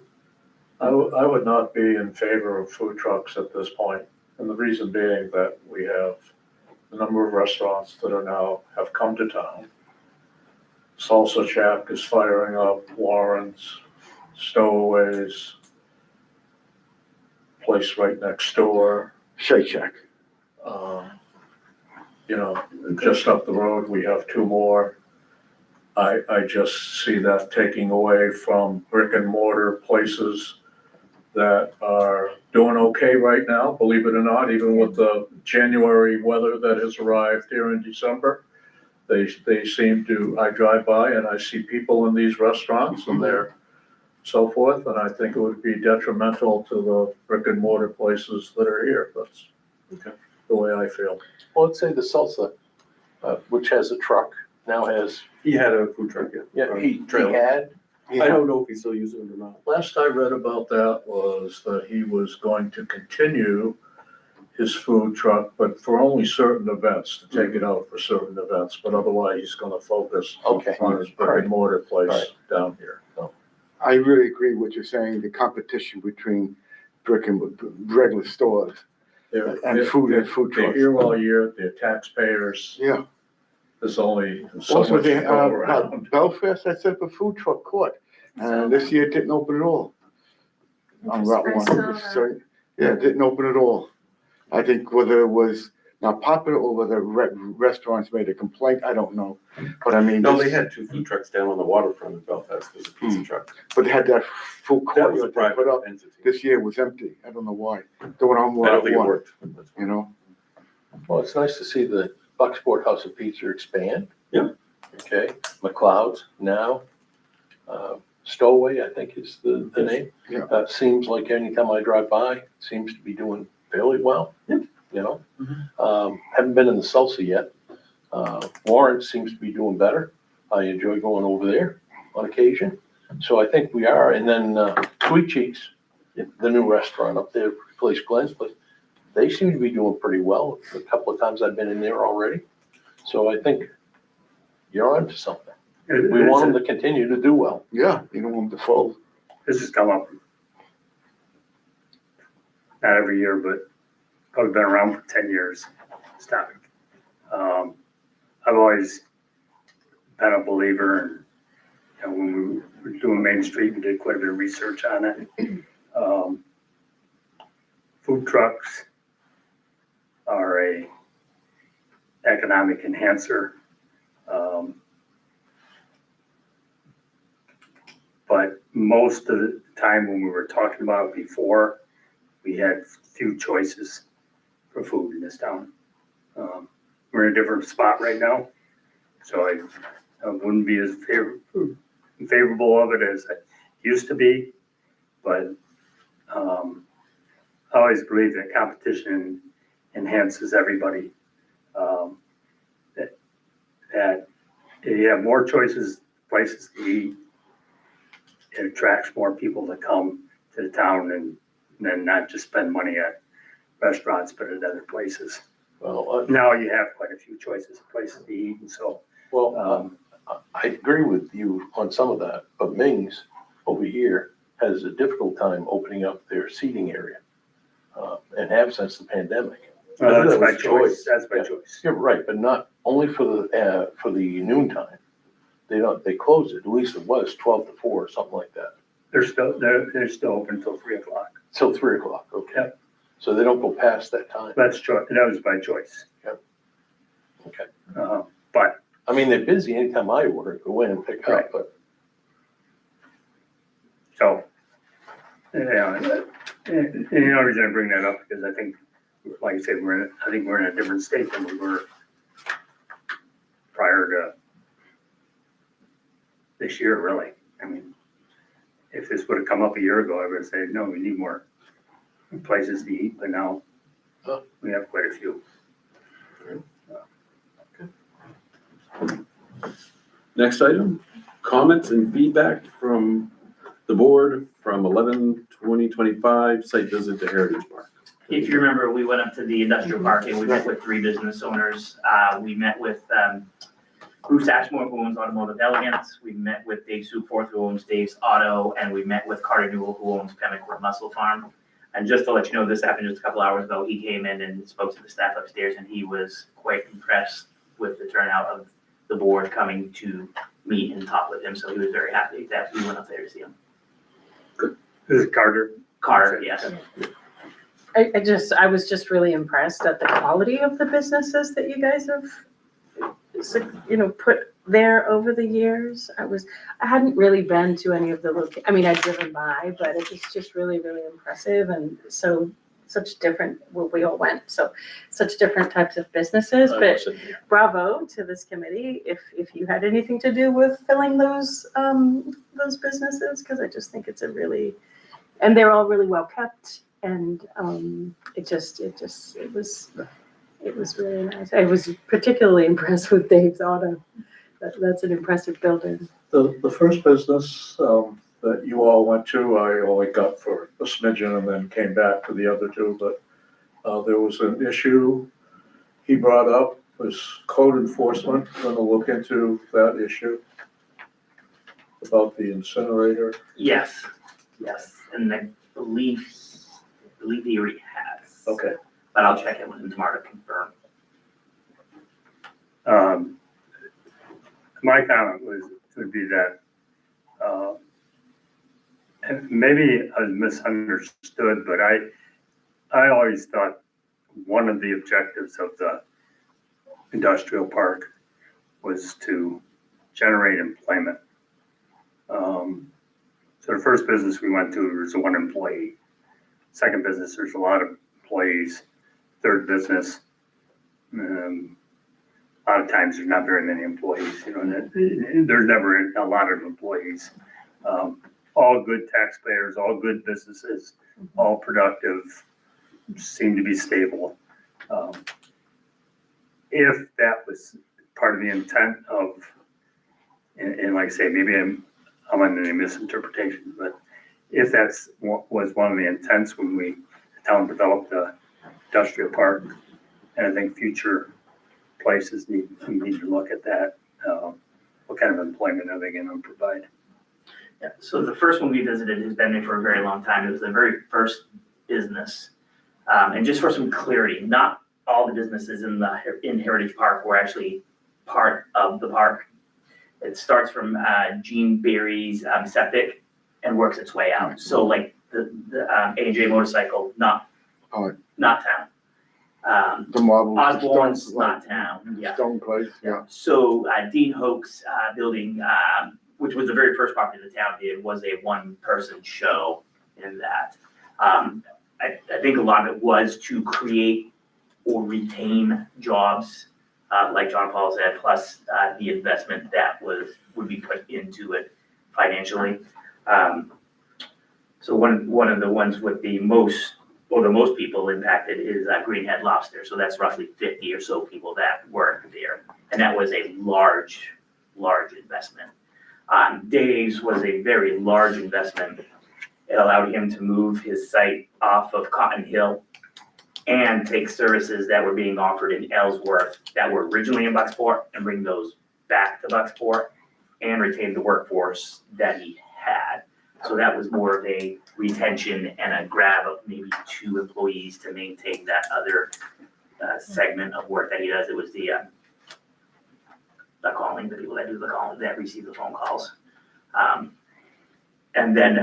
I would not be in favor of food trucks at this point, and the reason being that we have a number of restaurants that are now, have come to town. Salsa Shack is firing up, Warren's, Stowaways, place right next door. Shake Shack. You know, just up the road, we have two more. I just see that taking away from brick and mortar places that are doing okay right now, believe it or not, even with the January weather that has arrived here in December. They seem to, I drive by and I see people in these restaurants and they're so forth, and I think it would be detrimental to the brick and mortar places that are here. That's Okay. the way I feel. Well, let's say the Salsa, which has a truck, now has, He had a food truck, he Trailer. had, I don't know if he's still using it or not. Last I read about that was that he was going to continue his food truck, but for only certain events, to take it out for certain events, but otherwise he's gonna focus Okay. on his brick and mortar place down here. So, I really agree with what you're saying, the competition between brick and regular stores they're- and food they're trucks. here all year, they're taxpayers, Yeah. there's only so Also, much to go around. Belfast, I set up a food truck court, and this year it didn't open at all. On Route I One, saw that. so, yeah, it didn't open at all. I think whether it was not popular or whether restaurants made a complaint, I don't know. But I mean, No, they had two food trucks down on the waterfront in Belfast, there's a pizza truck. but they had that full That court was a that they put private up. entity. This year was empty. I don't know why. The one on I don't Route think it One, worked. you know? well, it's nice to see the Bucksport House of Pizza expand. Yeah. Okay, McLeod's now, Stowaway, I think is the name. Yeah. Seems like anytime I drive by, seems to be doing fairly well. Yeah. You know, Mm-hmm. haven't been in the Salsa yet. Warren seems to be doing better. I enjoy going over there on occasion. So I think we are. And then Sweet Cheeks, the new restaurant up there, replaced Glenn's, but they seem to be doing pretty well. A couple of times I've been in there already. So I think you're onto something. We want them to continue to do well. Yeah, you don't want them to fold. This has come up, not every year, but probably been around for 10 years, this topic. I've always been a believer in, you know, when we were doing Main Street, we did quite a bit of research on it. Food trucks are a economic enhancer. But most of the time when we were talking about it before, we had few choices for food in this town. We're in a different spot right now, so I wouldn't be as favorable of it as I used to be. But I always believe that competition enhances everybody. That if you have more choices, places to eat, it attracts more people to come to the town and then not just spend money at restaurants, but at other places. Well, Now you have quite a few choices of places to eat, and so, I agree with you on some of that, but Ming's over here has a difficult time opening up their seating area. And have since the pandemic. that's That by was choice, that's by Yeah. choice. You're right, but not only for the noon time. They close it, at least it was 12 to 4 or something like that. They're still open until 3:00. Till 3:00, okay. Yep. So they don't go past that time. That's choice, that was by choice. Okay. But I mean, they're busy anytime I order, go in and pick up, Right. but so, yeah, and the only reason I bring that up, because I think, like I said, I think we're in a different state than we were prior to this year, really. I mean, if this would have come up a year ago, I would have said, no, we need more places to eat, but now we have quite a few. Next item, comments and feedback from the board from 11/20/25 site visit to Heritage Park. If you remember, we went up to the industrial park and we met with 3 business owners. We met with Bruce Ashmore, who owns Automotive Elegance. We met with Dave Suforth, who owns Dave's Auto, and we met with Carter Newell, who owns Pemmican Muscle Farm. And just to let you know, this happened just a couple hours ago. He came in and spoke to the staff upstairs, and he was quite impressed with the turnout of the board coming to meet and talk with him. So he was very happy that we went up there to see him. This is Carter. Carter, yes. I was just really impressed at the quality of the businesses that you guys have, put there over the years. I hadn't really been to any of the I'd driven by, but it was just really, really impressive. And so such different, well, we all went, so such different types of businesses, but bravo to this committee if you had anything to do with filling those businesses, because I just think it's and they're all really well kept, and it was really nice. I was particularly impressed with Dave's Auto. That's an impressive building. The first business that you all went to, I only got for a smidgen and then came back to the other two, but there was an issue he brought up, was code enforcement gonna look into that issue about the incinerator? Yes, and I believe he already has. Okay. But I'll check in with him tomorrow to confirm. My comment would be that, and maybe I was misunderstood, but I always thought one of the objectives of the industrial park was to generate employment. So the first business we went to was one employee. Second business, there's a lot of employees. Third business, a lot of times there's not very many employees, there's never a lot of employees. All good taxpayers, all good businesses, all productive, seem to be stable. If that was part of the intent of, and like I say, maybe I'm under a misinterpretation, but if that's what was one of the intents when the town developed the industrial park, and I think future places we need to look at that. What kind of employment are they going to provide? Yeah, so the first one we visited has been there for a very long time. It was the very first business. And just for some clarity, not all the businesses in Heritage Park were actually part of the park. It starts from Gene Berry's septic and works its way out. So like the A&J Motorcycle, not town. The marble. Osborne's stones, not town, yeah. Stone place, yeah. So Dean Hoke's building, which was the very first property the town did, was a one-person show in that. I think a lot of it was to create or retain jobs, like John Paul said, plus the investment that would be put into it financially. So one of the ones with the most people impacted is Greenhead Lobster. So that's roughly 50 or so people that work there. And that was a large investment. Dave's was a very large investment. It allowed him to move his site off of Cotton Hill and take services that were being offered in Ellsworth that were originally in Bucksport and bring those back to Bucksport and retain the workforce that he had. So that was more of a retention and a grab of maybe 2 employees to maintain that other segment of work that he does. It was the calling, the people that do the calling, that receive the phone calls. And then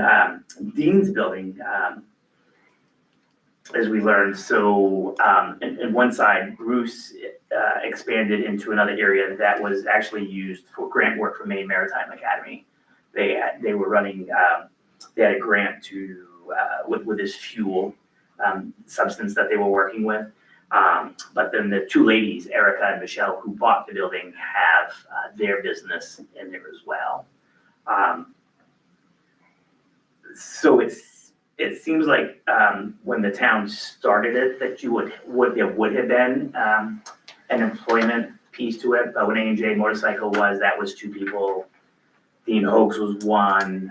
Dean's building, as we learned, so in one side, Bruce expanded into another area that was actually used for grant work for Maine Maritime Academy. They were running, they had a grant to, with this fuel substance that they were working with. But then the 2 ladies, Erica and Michelle, who bought the building, have their business in there as well. So it seems like when the town started it, that there would have been an employment piece to it. But when A&J Motorcycle that was 2 people. Dean Hoke's was 1.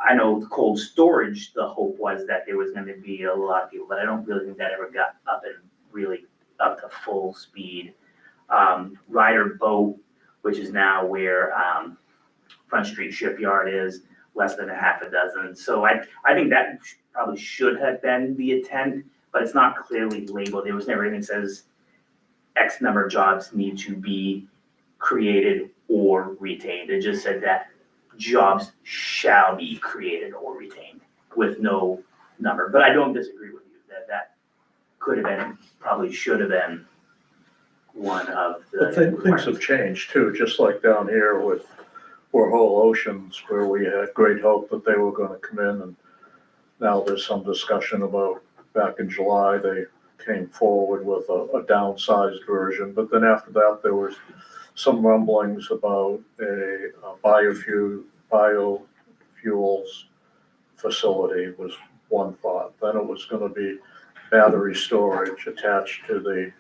I know the cold storage, the hope was that there was going to be a lot of people, but I don't really think that ever got up to full speed. Ryder Boat which is now where, Front Street Shipyard is, less than a half a dozen. So I think that probably should have been the intent, but it's not clearly labeled. There was never anything that says X number of jobs need to be created or retained. It just said that jobs shall be created or retained with no number. But I don't disagree with you that that could have been, probably should have been one of the. But things have changed too, just like down here with Whole Oceans, where we had great hope that they were gonna come in, and now there's some discussion about, back in July, they came forward with a downsized version, but then after that, there was some rumblings about a biofuels facility was one thought. Then it was gonna be battery storage attached to the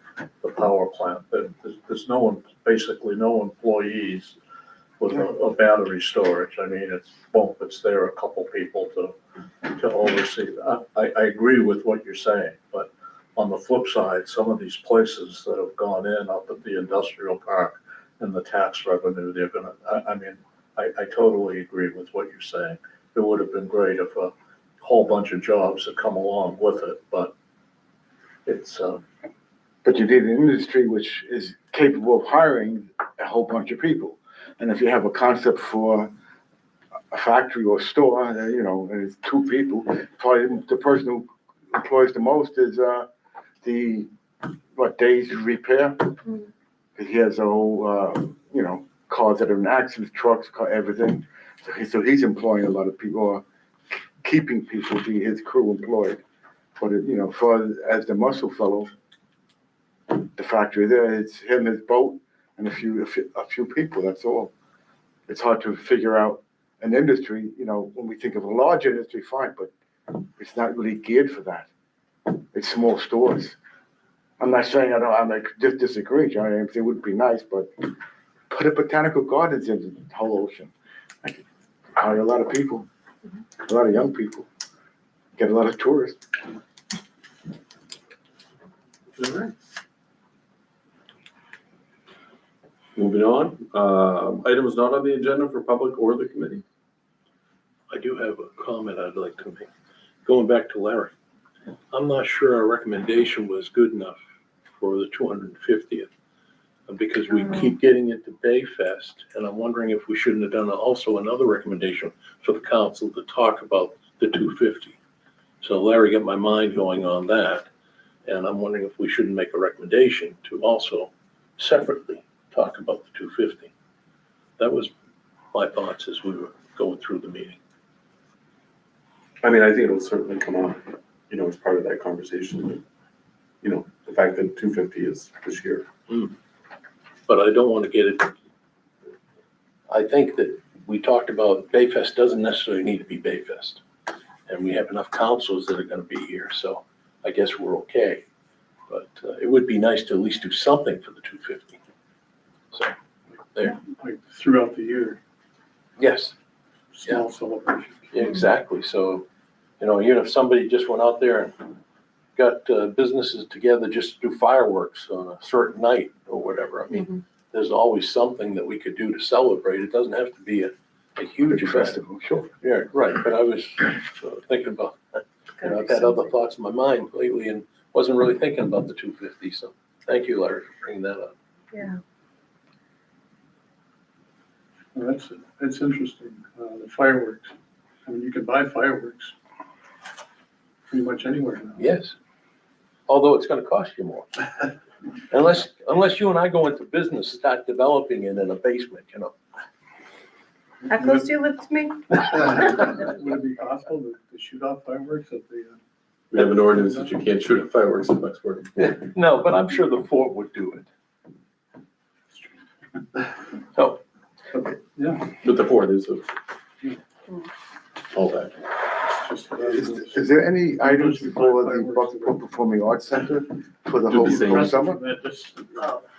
power plant. There's no one, basically no employees with a battery storage. I mean, it's there a couple people to oversee. I agree with what you're saying, but on the flip side, some of these places that have gone in up at the industrial park and the tax revenue, they're gonna, I totally agree with what you're saying. It would have been great if a whole bunch of jobs had come along with it, but it's, But you need an industry which is capable of hiring a whole bunch of people. And if you have a concept for a factory or store, you know, and it's two people, probably the person who employs the most is Days Repair. He has a whole, cars that are in accidents, trucks, everything. So he's employing a lot of people, or keeping people, be his crew employed. But, as the muscle fellow, the factory there, it's him, his boat, and a few people, that's all. It's hard to figure out an industry, when we think of a large industry, fine, but it's not really geared for that. It's small stores. I'm not saying just disagree, John, it would be nice, but put a botanical gardens in the whole ocean. I could hire a lot of people, a lot of young people, get a lot of tourists. All right. Moving on, items not on the agenda for public or the committee. I do have a comment I'd like to make. Going back to Larry, I'm not sure our recommendation was good enough for the 250th. Because we keep getting into Bayfest, and I'm wondering if we shouldn't have done also another recommendation for the council to talk about the 250. So Larry got my mind going on that, and I'm wondering if we shouldn't make a recommendation to also separately talk about the 250. That was my thoughts as we were going through the meeting. I mean, I think it'll certainly come up, as part of that conversation. The fact that 250 is this year. But I don't want to get it. I think that we talked about Bayfest doesn't necessarily need to be Bayfest. And we have enough councils that are going to be here, so I guess we're okay. But it would be nice to at least do something for the 250. So, there. Like throughout the year, Yes, small celebration. yeah, exactly. So, even if somebody just went out there and got businesses together just to do fireworks on a certain night or whatever, I mean, there's always something that we could do to celebrate. It doesn't have to be a huge event. Festival, sure. Yeah, right, but I was thinking about, I've had other thoughts in my mind lately and wasn't really thinking about the 250, so thank you, Larry, for bringing that up. Yeah. Well, that's interesting, the fireworks. I mean, you can buy fireworks pretty much anywhere now. Yes, although it's gonna cost you more. Unless you and I go into business, start developing it in a basement, How close do you live to me? Would it be possible to shoot off fireworks at the, We have an ordinance that you can't shoot fireworks in Bucksport. No, but I'm sure the fort would do it. So, yeah, But the fourth is all that. it's just. Is there any items before the Bucksport Performing Arts Center for the Do the whole same. summer?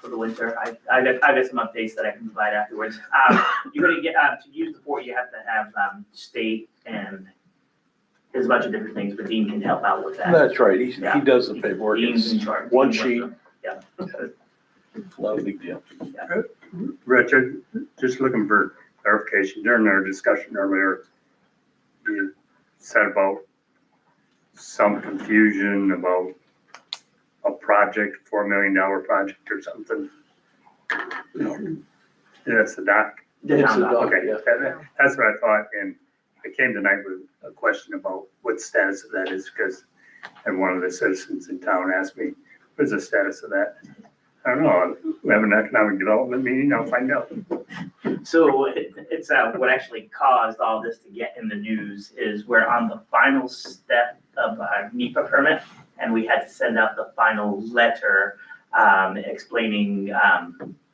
For the winter, I got some updates that I can provide afterwards. You're gonna get, to use the fort, you have to have, state and there's a bunch of different things, but Dean can help out with that. that's right, he Yeah. does the paperwork. Dean's It's in charge. one Dean sheet. works on- Yeah. It's not a big deal. Richard, just looking for clarification, during our discussion earlier, you said about some confusion about a project, $4 million project or something. That's the dock. The It's town a dock. dock, Okay, yeah. that's what I thought, and I came tonight with a question about what status of that is, because, and one of the citizens in town asked me, what's the status of that? I don't know, we have an economic development meeting, I'll find out. So it's what actually caused all this to get in the news is we're on the final step of our NEPA permit, and we had to send out the final letter explaining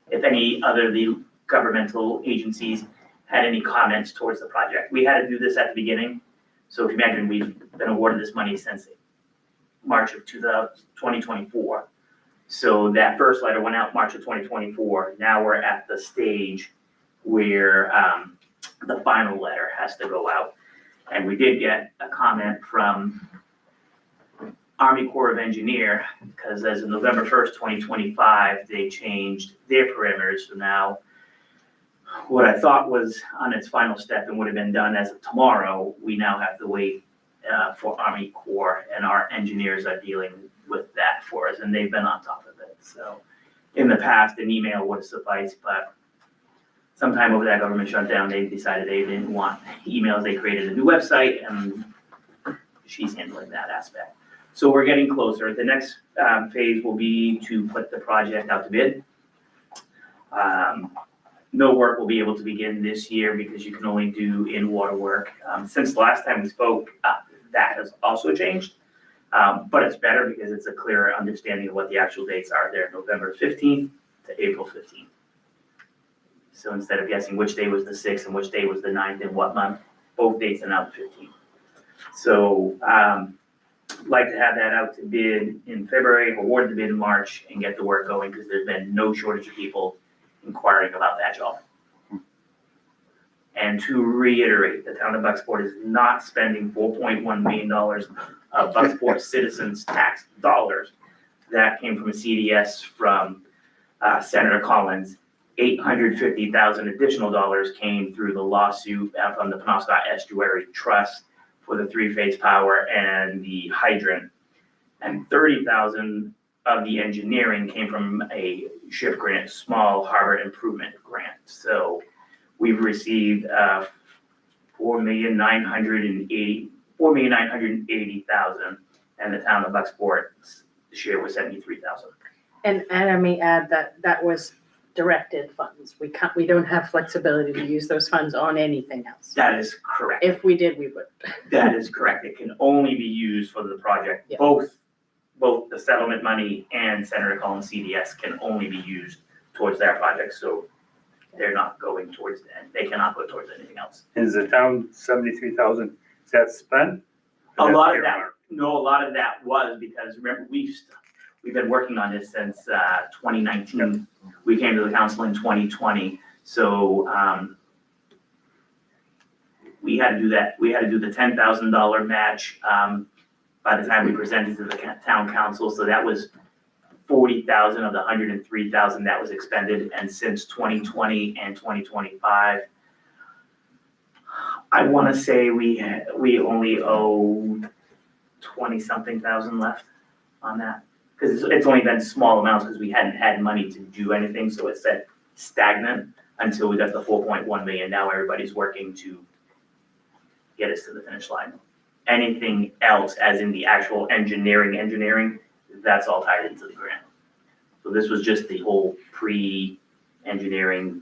if any other the governmental agencies had any comments towards the project. We had to do this at the beginning. So if you imagine, we've been awarded this money since March of 2024. So that first letter went out March of 2024. Now we're at the stage where the final letter has to go out. And we did get a comment from Army Corps of Engineer, because as of November 1st, 2025, they changed their parameters. So now what I thought was on its final step and would have been done as of tomorrow, we now have to wait for Army Corps, and our engineers are dealing with that for us, and they've been on top of it. So in the past, an email would have sufficed, but sometime over that government shutdown, they decided they didn't want emails. They created a new website, and she's handling that aspect. So we're getting closer. The next phase will be to put the project out to bid. No work will be able to begin this year because you can only do in-water work. Since the last time we spoke, that has also changed. But it's better because it's a clearer understanding of what the actual dates are there, November 15th to April 15th. So instead of guessing which day was the 6th and which day was the 9th and what month, both dates are now the 15th. So like to have that out to bid in February, award the bid in March, and get the work going because there's been no shortage of people inquiring about that job. And to reiterate, the town of Bucksport is not spending $4.1 million of Bucksport citizens' tax dollars. That came from a CDS from Senator Collins. $850,000 additional dollars came through the lawsuit from the Penobscot Estuary Trust for the three-phase power and the hydrant. And $30,000 of the engineering came from a SHIP grant, Small Harbor Improvement Grant. So we've received $4,980,000, and the town of Bucksport's share was $73,000. And I may add that that was directed funds. We don't have flexibility to use those funds on anything else. That is correct. If we did, we would. That is correct. It can only be used for the project. Yeah. Both the settlement money and Senator Collins CDS can only be used towards that project. So they're not going towards that. They cannot go towards anything else. Is the town 73,000, is that spent? A lot of that was because remember, we've been working on this since 2019. We came to the council in 2020. So we had to do that. We had to do the $10,000 match by the time we presented to the town council. So that was 40,000 of the 103,000 that was expended. And since 2020 and 2025, I want to say we only owe 20-something thousand left on that. Because it's only been small amounts because we hadn't had money to do anything. So it said stagnant until we got the 4.1 million. Now everybody's working to get us to the finish line. Anything else, as in the actual engineering, that's all tied into the grant. So this was just the whole pre-engineering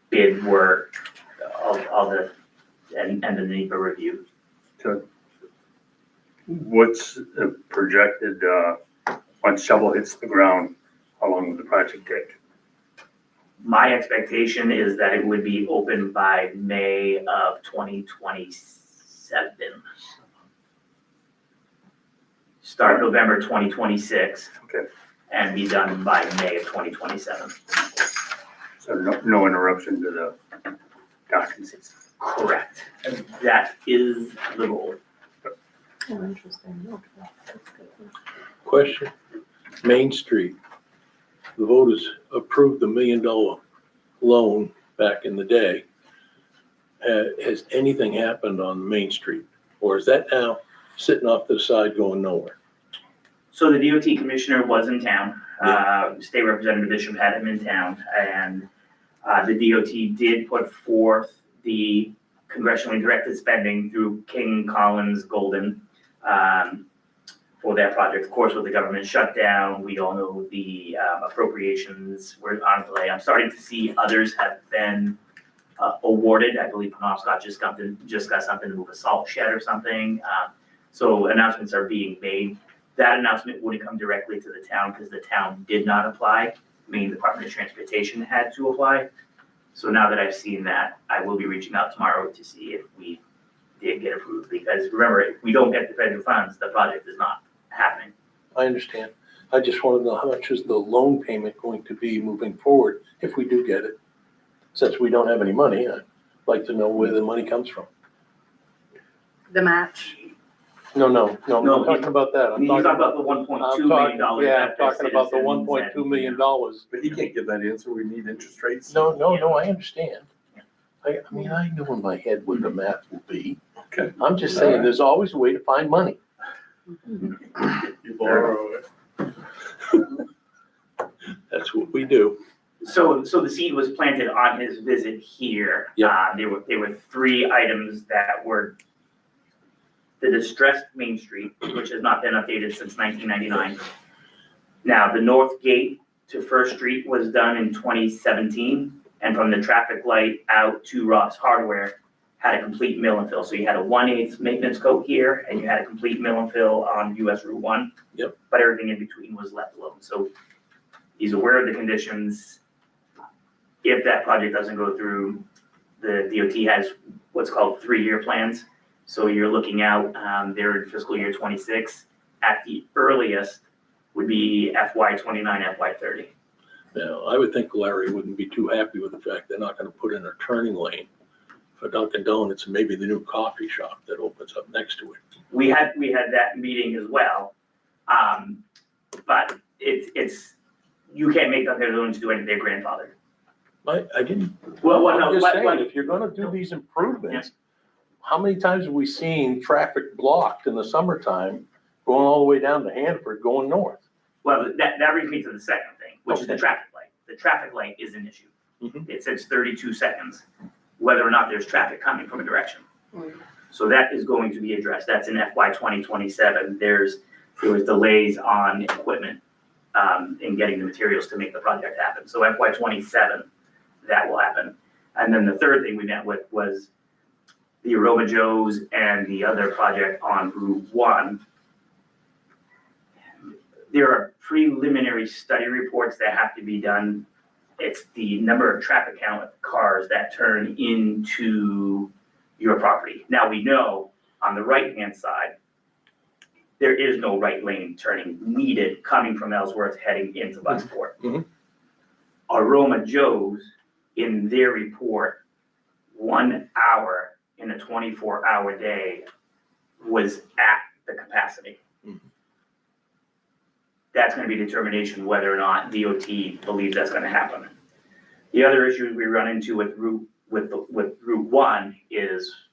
bid work, all the, and the NEPA review. So what's projected, once shovel hits the ground, how long will the project take? My expectation is that it would be open by May of 2027. Start November 2026. Okay. And be done by May of 2027. So no interruption to the documents. Correct. And that is the goal. Oh, interesting. Okay. That's good. Question, Main Street. the voters approved the $1 million loan back in the day, has anything happened on Main Street? Or is that now sitting off to the side going nowhere? So the DOT commissioner was in town, State Representative Bishop had him in town, and the DOT did put forth the congressionally directed spending through King, Collins, Golden, for that project. Of course, with the government shutdown, we all know the appropriations were on play. I'm starting to see others have been awarded. I believe Penobscot just got something to move a salt shed or something. So announcements are being made. That announcement wouldn't come directly to the town because the town did not apply, meaning the Department of Transportation had to apply. So now that I've seen that, I will be reaching out tomorrow to see if we did get approved. Because remember, if we don't get the federal funds, the project is not happening. I understand. I just want to know how much is the loan payment going to be moving forward if we do get it? Since we don't have any money, I'd like to know where the money comes from. The match. No, I'm No, not talking about that. I'm You talk talking, about the $1.2 I'm million. talking, yeah, I'm talking about the citizens $1.2 million. No, But he can't give that answer. We need interest rates. I understand. I mean, I know in my head what the math will be. Okay. I'm just saying, there's always a way to find money. You borrow it. That's what we do. So the seed was planted on his visit here. Yeah. There were 3 items that were the distressed Main Street, which has not been updated since 1999. Now, the north gate to First Street was done in 2017, and from the traffic light out to Ross Hardware had a complete mill and fill. So you had a 1/8 maintenance coat here, and you had a complete mill and fill on US Route 1. Yep. But everything in between was left alone. So he's aware of the conditions. If that project doesn't go through, the DOT has what's called 3-year plans. So you're looking out, they're in fiscal year 26. At the earliest would be FY 29, FY 30. Now, I would think Larry wouldn't be too happy with the fact they're not gonna put in a turning lane for Dunkin' Donuts and maybe the new coffee shop that opens up next to it. We had that meeting as well. But it's, you can't make Dunkin' Donuts do anything, they're grandfathered. I didn't, No, I'm just what- saying, if you're gonna do these improvements, how many times have we seen traffic blocked in the summertime going all the way down to Hanford going north? Well, that brings me to the second thing, which is the Okay. traffic light. The traffic light is an issue. Mhm. It says 32 seconds, whether or not there's traffic coming from a direction. Mm. So that is going to be addressed. That's in FY 2027. There was delays on equipment in getting the materials to make the project happen. So FY 27, that will happen. And then the third thing we met with was the Aroma Joe's and the other project on Route 1. There are preliminary study reports that have to be done. It's the number of traffic count of cars that turn into your property. Now, we know on the right-hand side, there is no right lane turning needed coming from Ellsworth heading into Bucksport. Mhm. Aroma Joe's, in their report, 1 hour in a 24-hour day was at the capacity. Mhm. That's gonna be determination whether or not DOT believes that's gonna happen. The other issue we run into with Route 1 is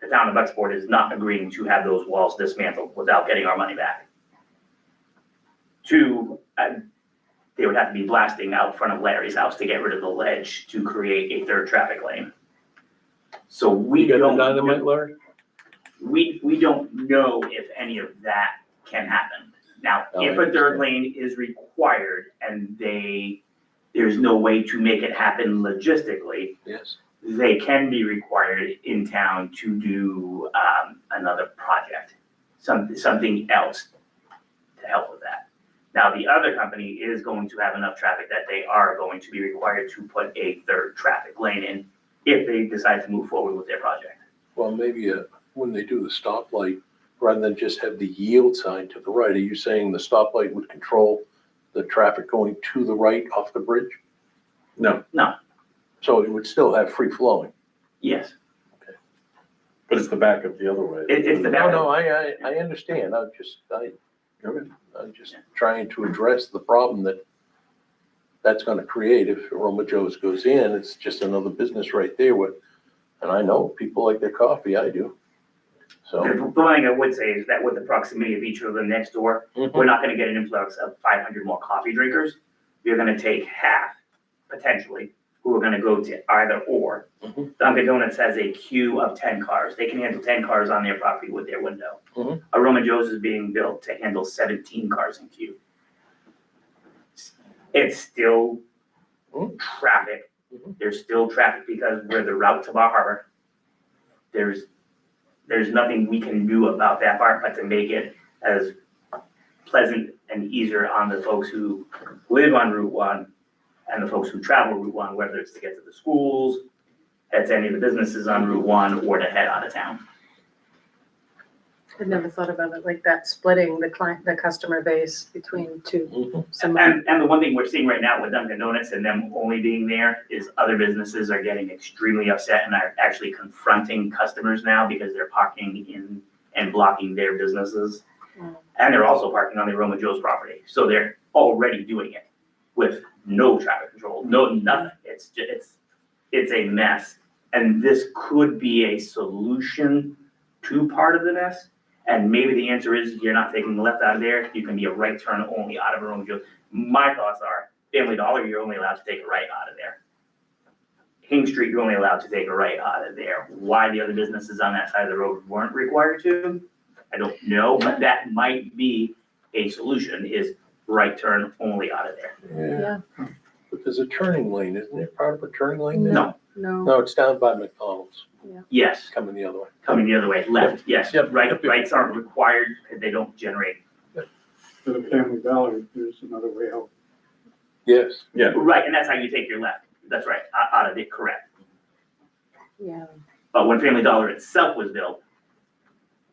the town of Bucksport is not agreeing to have those walls dismantled without getting our money back. 2, they would have to be blasting out front of Larry's house to get rid of the ledge to create a 3rd traffic lane. So we You got don't, the dynamite, Larry? we don't know if any of that can happen. Now, Oh, I if a 3rd understand. lane is required and there's no way to make it happen logistically, Yes. they can be required in town to do another project, something else to help with that. Now, the other company is going to have enough traffic that they are going to be required to put a 3rd traffic lane in if they decide to move forward with their project. Well, maybe when they do the stoplight, rather than just have the yield sign to the right, are you saying the stoplight would control the traffic going to the right off the bridge? No, So it would still have free flowing? Yes, but it's the backup the other way. it's the No, backup. no, I understand. I'm just Okay. trying to address the problem that that's gonna create if Aroma Joe's goes in. It's just another business right there with, and I know people like their coffee, I do. So, The one thing I would say is that with the proximity of each of them next door, we're not gonna get an influx of 500 more coffee drinkers. You're gonna take half, potentially, who are gonna go to either or. Mhm. Dunkin' Donuts has a queue of 10 cars. They can handle 10 cars on their property with their window. Mhm. Aroma Joe's is being built to handle 17 cars in queue. It's still Mhm. traffic. Mhm. There's still traffic because we're the route to Bar Harbor. There's nothing we can do about that part, but to make it as pleasant and easier on the folks who live on Route 1 and the folks who travel Route 1, whether it's to get to the schools, head to any of the businesses on Route 1, or to head out of town. I'd never thought about it like that, splitting the customer base between two. Mhm. Some, And the one thing we're seeing right now with Dunkin' Donuts and them only being there is other businesses are getting extremely upset and are actually confronting customers now because they're parking in and blocking their businesses. Mm. And they're also parking on the Aroma Joe's property. So they're already doing it with no traffic control, nothing. It's a mess. And this could be a solution to part of the mess. And maybe the answer is you're not taking the left out of there, you can be a right turn only out of Aroma Joe's. My thoughts are, Family Dollar, you're only allowed to take a right out of there. King Street, you're only allowed to take a right out of there. Why the other businesses on that side of the road weren't required to, I don't know, but that might be a solution, is right turn only out of there. yeah, But there's a turning lane, isn't there part of a turning lane there? No, no, No, it's down by McDonald's, yes, coming the other way. coming the other way, left, yes, Yep. rights aren't required, because they don't generate. For the Family Dollar, there's another way out. Yes. Right, and that's how you take your left, that's right, out of it, correct. yeah. But when Family Dollar itself was built,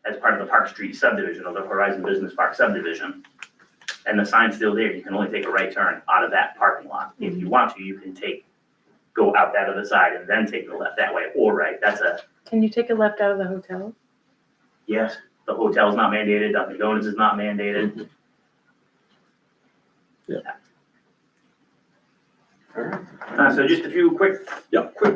as part of the Park Street subdivision, or the Horizon Business Park subdivision, and the sign's still there, you can only take a right turn out of that parking lot. If you want to, you can go out that other side and then take the left that way, or right, Can you take a left out of the hotel? yes, the hotel's not mandated, Dunkin' Donuts is not mandated. So just a few quick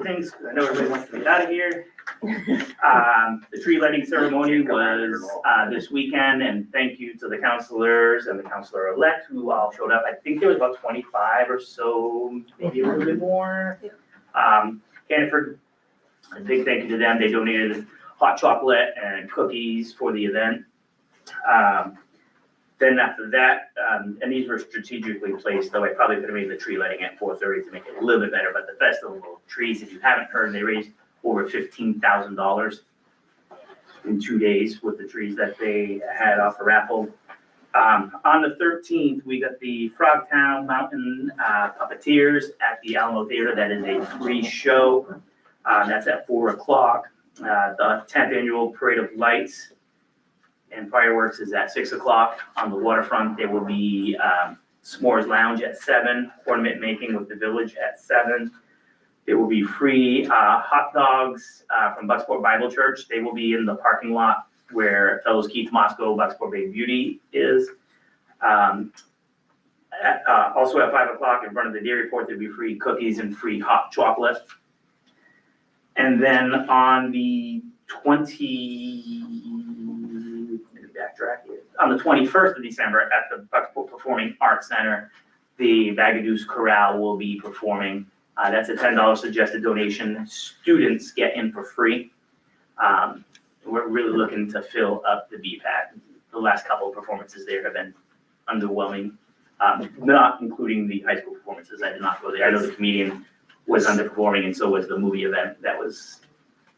things, 'cause I know everybody wants to get out of here. The tree lighting ceremony was this weekend, and thank you to the counselors and the counselor-elect who all showed up. I think there was about 25 or so, maybe a little bit more. Hannaford, a big thank you to them. They donated hot chocolate and cookies for the event. Then after that, and these were strategically placed, though I probably could have made the tree lighting at 4:30 to make it a little bit better, but the Festival of Trees, if you haven't heard, they raised over $15,000 in 2 days with the trees that they had off the raffle. On the 13th, we got the Frogtown Mountain Puppeteers at the Alamo Theater. That is a free show. That's at 4 o'clock. The 10th Annual Parade of Lights and Fireworks is at 6 o'clock. On the waterfront, there will be S'mores Lounge at 7, ornament making with the village at 7. There will be free hot dogs from Bucksport Bible Church. They will be in the parking lot where Fellows Keith Moscow, Bucksport Bay Beauty is. Also at 5 o'clock in front of the Dairy Port, there'll be free cookies and free hot chocolate. And then on the 21st of December at the Bucksport Performing Arts Center, the Vagadoos Chorale will be performing. That's a $10 suggested donation. Students get in for free. We're really looking to fill up the BPAC. The last couple of performances there have been underwhelming, not including the high school performances. I did not go there. I know the comedian was underperforming, and so was the movie event that was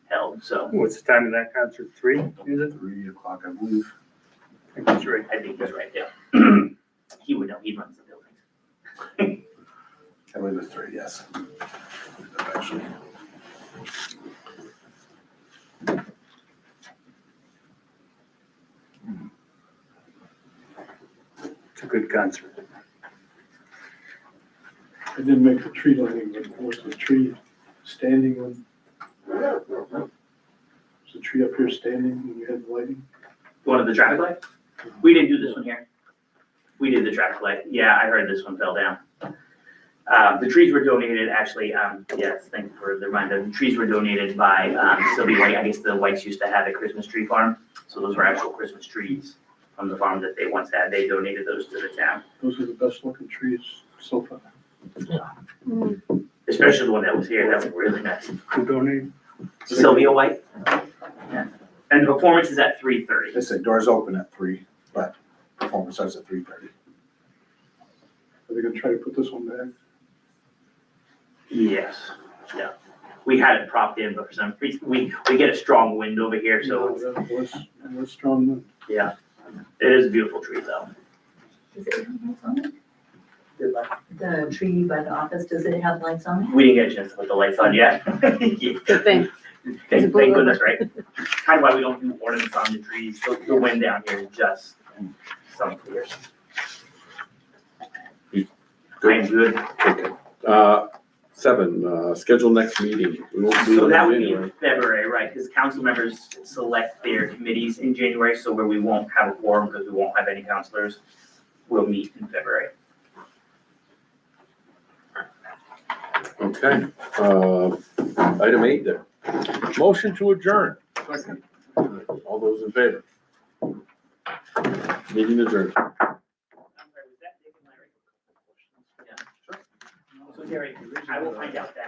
held, so. What's the time of that concert? 3, is it? 3 o'clock, I believe. I think that's right. I think that's right, yeah. He would know, he runs the buildings. I believe it's 3, yes. Actually. It's a good concert. I didn't make the tree lighting, but was the tree standing when? Was the tree up here standing when you had the lighting? One of the traffic light? We didn't do this one here. We did the traffic light. Yeah, I heard this one fell down. The trees were donated, actually, yes, thank you for the reminder. The trees were donated by Sylvia White. I guess the Whites used to have a Christmas tree farm. So those were actual Christmas trees from the farm that they once had. They donated those to the town, Those are the best looking trees so far. especially the one that was here. That was really nice. Who donated? Sylvia White. Yeah. And the performance is at 3:30. They said doors open at 3, but performance starts at 3:30. Are they gonna try to put this one back? Yes, yeah. We had it propped in, but for some reason, we get a strong wind over here, so it's, It was strong wind. yeah. It is a beautiful tree though. Does it have lights on it? The tree by the office, does it have lights on it? We didn't get a chance to put the lights on yet. Yeah. Good thing. Thank goodness, right? Kind of why we don't do ornaments on the trees. The wind down here is just some fierce. I'm good. Okay. 7, schedule next meeting. We won't do So it that in would be January. in February, right? Because council members select their committees in January, so where we won't have a quorum because we won't have any councilors, we'll meet in February. Okay, item 8 there. Motion to adjourn. All those in favor? Meeting adjourned. I'm sorry, was that Nick and Larry? Yeah. So Jerry, I will find out that.